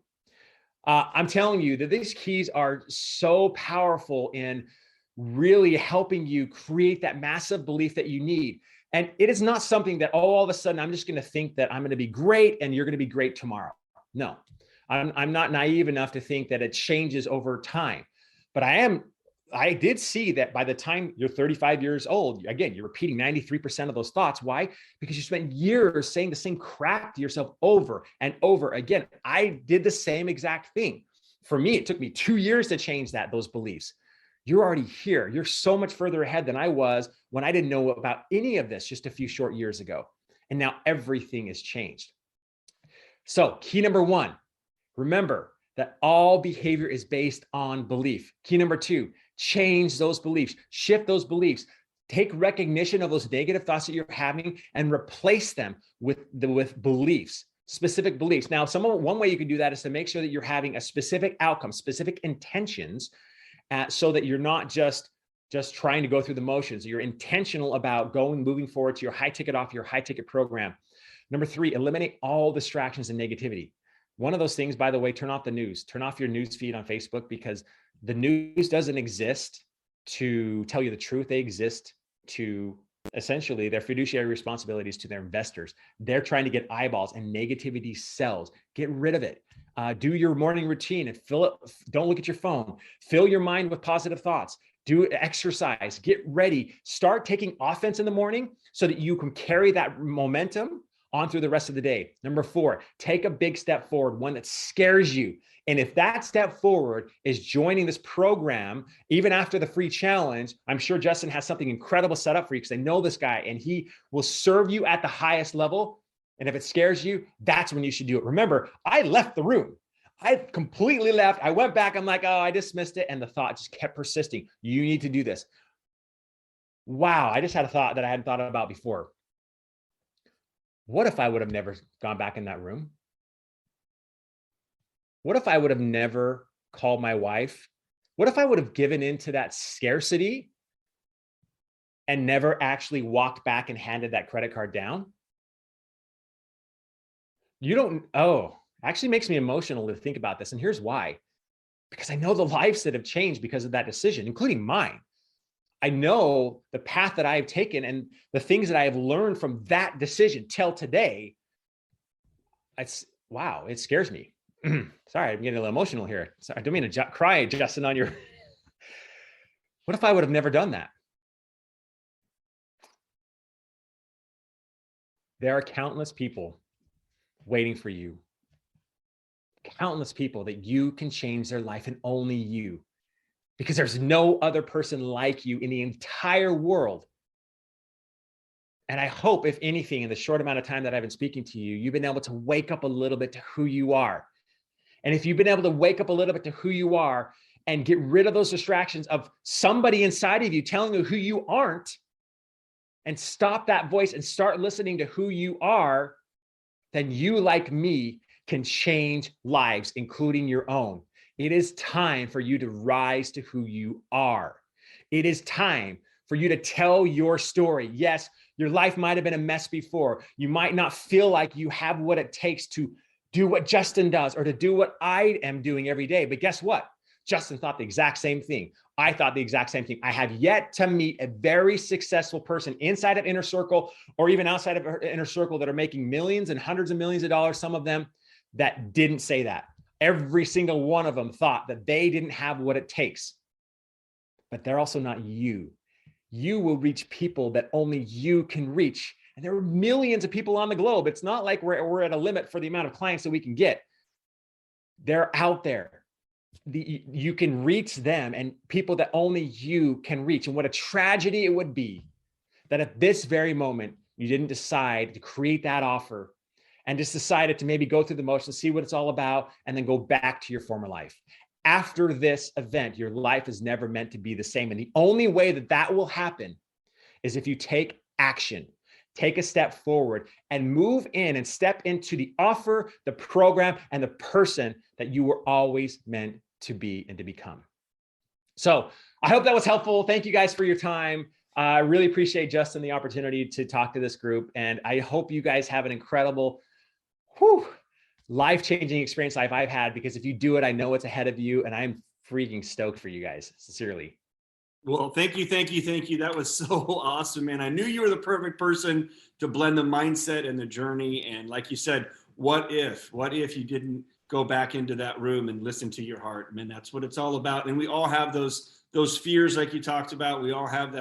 I'm telling you that these keys are so powerful in really helping you create that massive belief that you need. And it is not something that, all of a sudden, I'm just going to think that I'm going to be great and you're going to be great tomorrow. No, I'm not naive enough to think that it changes over time. But I did see that by the time you're 35 years old, again, you're repeating 93% of those thoughts. Why? Because you spent years saying the same crap to yourself over and over again. I did the same exact thing. For me, it took me 2 years to change those beliefs. You're already here. You're so much further ahead than I was when I didn't know about any of this just a few short years ago. And now everything has changed. So key number 1, remember that all behavior is based on belief. Key number 2, change those beliefs, shift those beliefs, Take recognition of those negative thoughts that you're having and replace them with beliefs, specific beliefs. Now, one way you can do that is to make sure that you're having a specific outcome, specific intentions, so that you're not just trying to go through the motions. You're intentional about moving forward to your high ticket offer, your high ticket program. Number 3, eliminate all distractions and negativity. One of those things, by the way, turn off the news. Turn off your news feed on Facebook, because the news doesn't exist to tell you the truth. They exist to essentially their fiduciary responsibilities to their investors. They're trying to get eyeballs, and negativity sells. Get rid of it. Do your morning routine and fill it. Don't look at your phone. Fill your mind with positive thoughts. Do exercise. Get ready. Start taking offense in the morning so that you can carry that momentum on through the rest of the day. Number 4, take a big step forward, one that scares you. And if that step forward is joining this program, even after the free challenge, I'm sure Justin has something incredible set up for you, because I know this guy and he will serve you at the highest level. And if it scares you, that's when you should do it. Remember, I left the room. I completely left. I went back. I'm like, oh, I dismissed it. And the thought just kept persisting. You need to do this. Wow. I just had a thought that I hadn't thought about before. What if I would have never gone back in that room? What if I would have never called my wife? What if I would have given into that scarcity and never actually walked back and handed that credit card down? Actually makes me emotional to think about this. And here's why. Because I know the lives that have changed because of that decision, including mine. I know the path that I've taken and the things that I have learned from that decision till today. Wow, it scares me. Sorry, I'm getting a little emotional here. Sorry, I don't mean to cry, Justin, on your. What if I would have never done that? There are countless people waiting for you. Countless people that you can change their life, and only you. Because there's no other person like you in the entire world. And I hope, if anything, in the short amount of time that I've been speaking to you, you've been able to wake up a little bit to who you are. And if you've been able to wake up a little bit to who you are and get rid of those distractions of somebody inside of you telling you who you aren't, and stop that voice and start listening to who you are, then you, like me, can change lives, including your own. It is time for you to rise to who you are. It is time for you to tell your story. Yes, your life might have been a mess before. You might not feel like you have what it takes to do what Justin does or to do what I am doing every day. But guess what? Justin thought the exact same thing. I thought the exact same thing. I have yet to meet a very successful person inside of Inner Circle or even outside of Inner Circle that are making millions and hundreds of millions of dollars, some of them, that didn't say that. Every single one of them thought that they didn't have what it takes. But they're also not you. You will reach people that only you can reach. And there are millions of people on the globe. It's not like we're at a limit for the amount of clients that we can get. They're out there. You can reach them, and people that only you can reach. And what a tragedy it would be that at this very moment, you didn't decide to create that offer and just decided to maybe go through the motions, see what it's all about, and then go back to your former life. After this event, your life is never meant to be the same. And the only way that that will happen is if you take action, take a step forward, and move in and step into the offer, the program, and the person that you were always meant to be and to become. So I hope that was helpful. Thank you guys for your time. I really appreciate, Justin, the opportunity to talk to this group. And I hope you guys have an incredible, life-changing experience like I've had, because if you do it, I know it's ahead of you, and I'm freaking stoked for you guys, sincerely. Well, thank you. That was so awesome, man. I knew you were the perfect person to blend the mindset and the journey. And like you said, what if you didn't go back into that room and listen to your heart? I mean, that's what it's all about. And we all have those fears, like you talked about. We all have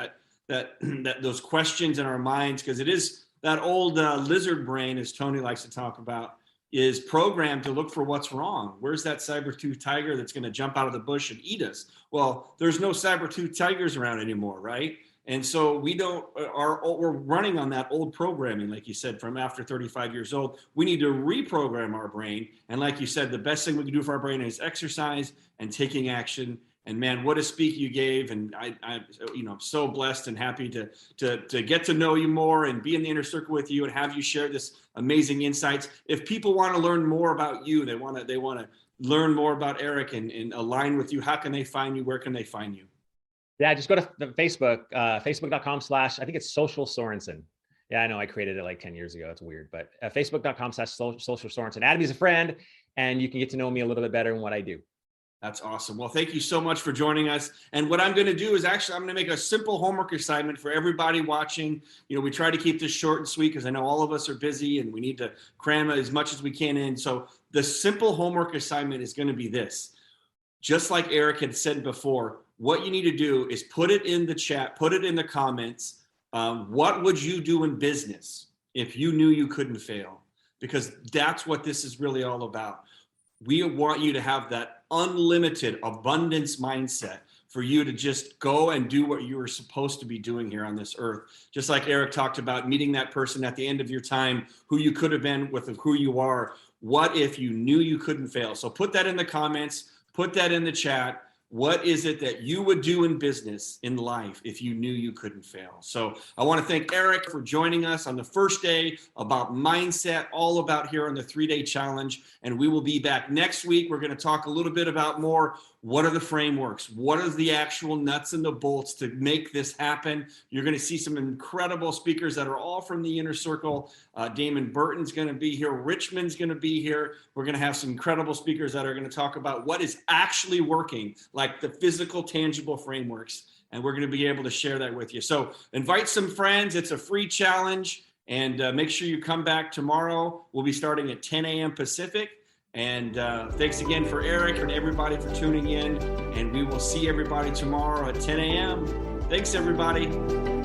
those questions in our minds, because it is that old lizard brain, as Tony likes to talk about, is programmed to look for what's wrong. Where's that saber-toothed tiger that's going to jump out of the bush and eat us? Well, there's no saber-toothed tigers around anymore, right? And so we're running on that old programming, like you said, from after 35 years old. We need to reprogram our brain. And like you said, the best thing we can do for our brain is exercise and taking action And man, what a speak you gave. And I'm so blessed and happy to get to know you more and be in the inner circle with you and have you share this amazing insights. If people want to learn more about you, they want to learn more about Erik and align with you, how can they find you? Where can they find you? Yeah, just go to the Facebook, facebook.com/ I think it's Social Sorenson. Yeah, I know I created it like 10 years ago. It's weird, but facebook.com/Social Sorenson. Add me as a friend and you can get to know me a little bit better in what I do. That's awesome. Well, thank you so much for joining us. And what I'm going to do is actually, I'm going to make a simple homework assignment for everybody watching. We try to keep this short and sweet because I know all of us are busy and we need to cram as much as we can in. So the simple homework assignment is going to be this. Just like Erik had said before, what you need to do is put it in the chat, put it in the comments. What would you do in business if you knew you couldn't fail? Because that's what this is really all about. We want you to have that unlimited abundance mindset for you to just go and do what you were supposed to be doing here on this earth. Just like Erik talked about meeting that person at the end of your time, who you could have been with who you are. What if you knew you couldn't fail? So put that in the comments, put that in the chat. What is it that you would do in business, in life, if you knew you couldn't fail? So I want to thank Erik for joining us on the first day about mindset, all about here on the 3-day challenge. And we will be back next week. We're going to talk a little bit about more. What are the frameworks? What are the actual nuts and the bolts to make this happen? You're going to see some incredible speakers that are all from the inner circle. Damon Burton's going to be here. Richmond's going to be here. We're going to have some incredible speakers that are going to talk about what is actually working, like the physical, tangible frameworks. And we're going to be able to share that with you. So invite some friends. It's a free challenge. And make sure you come back tomorrow. We'll be starting at 10 a.m. Pacific. And thanks again for Erik and everybody for tuning in. And we will see everybody tomorrow at 10 a.m. Thanks, everybody.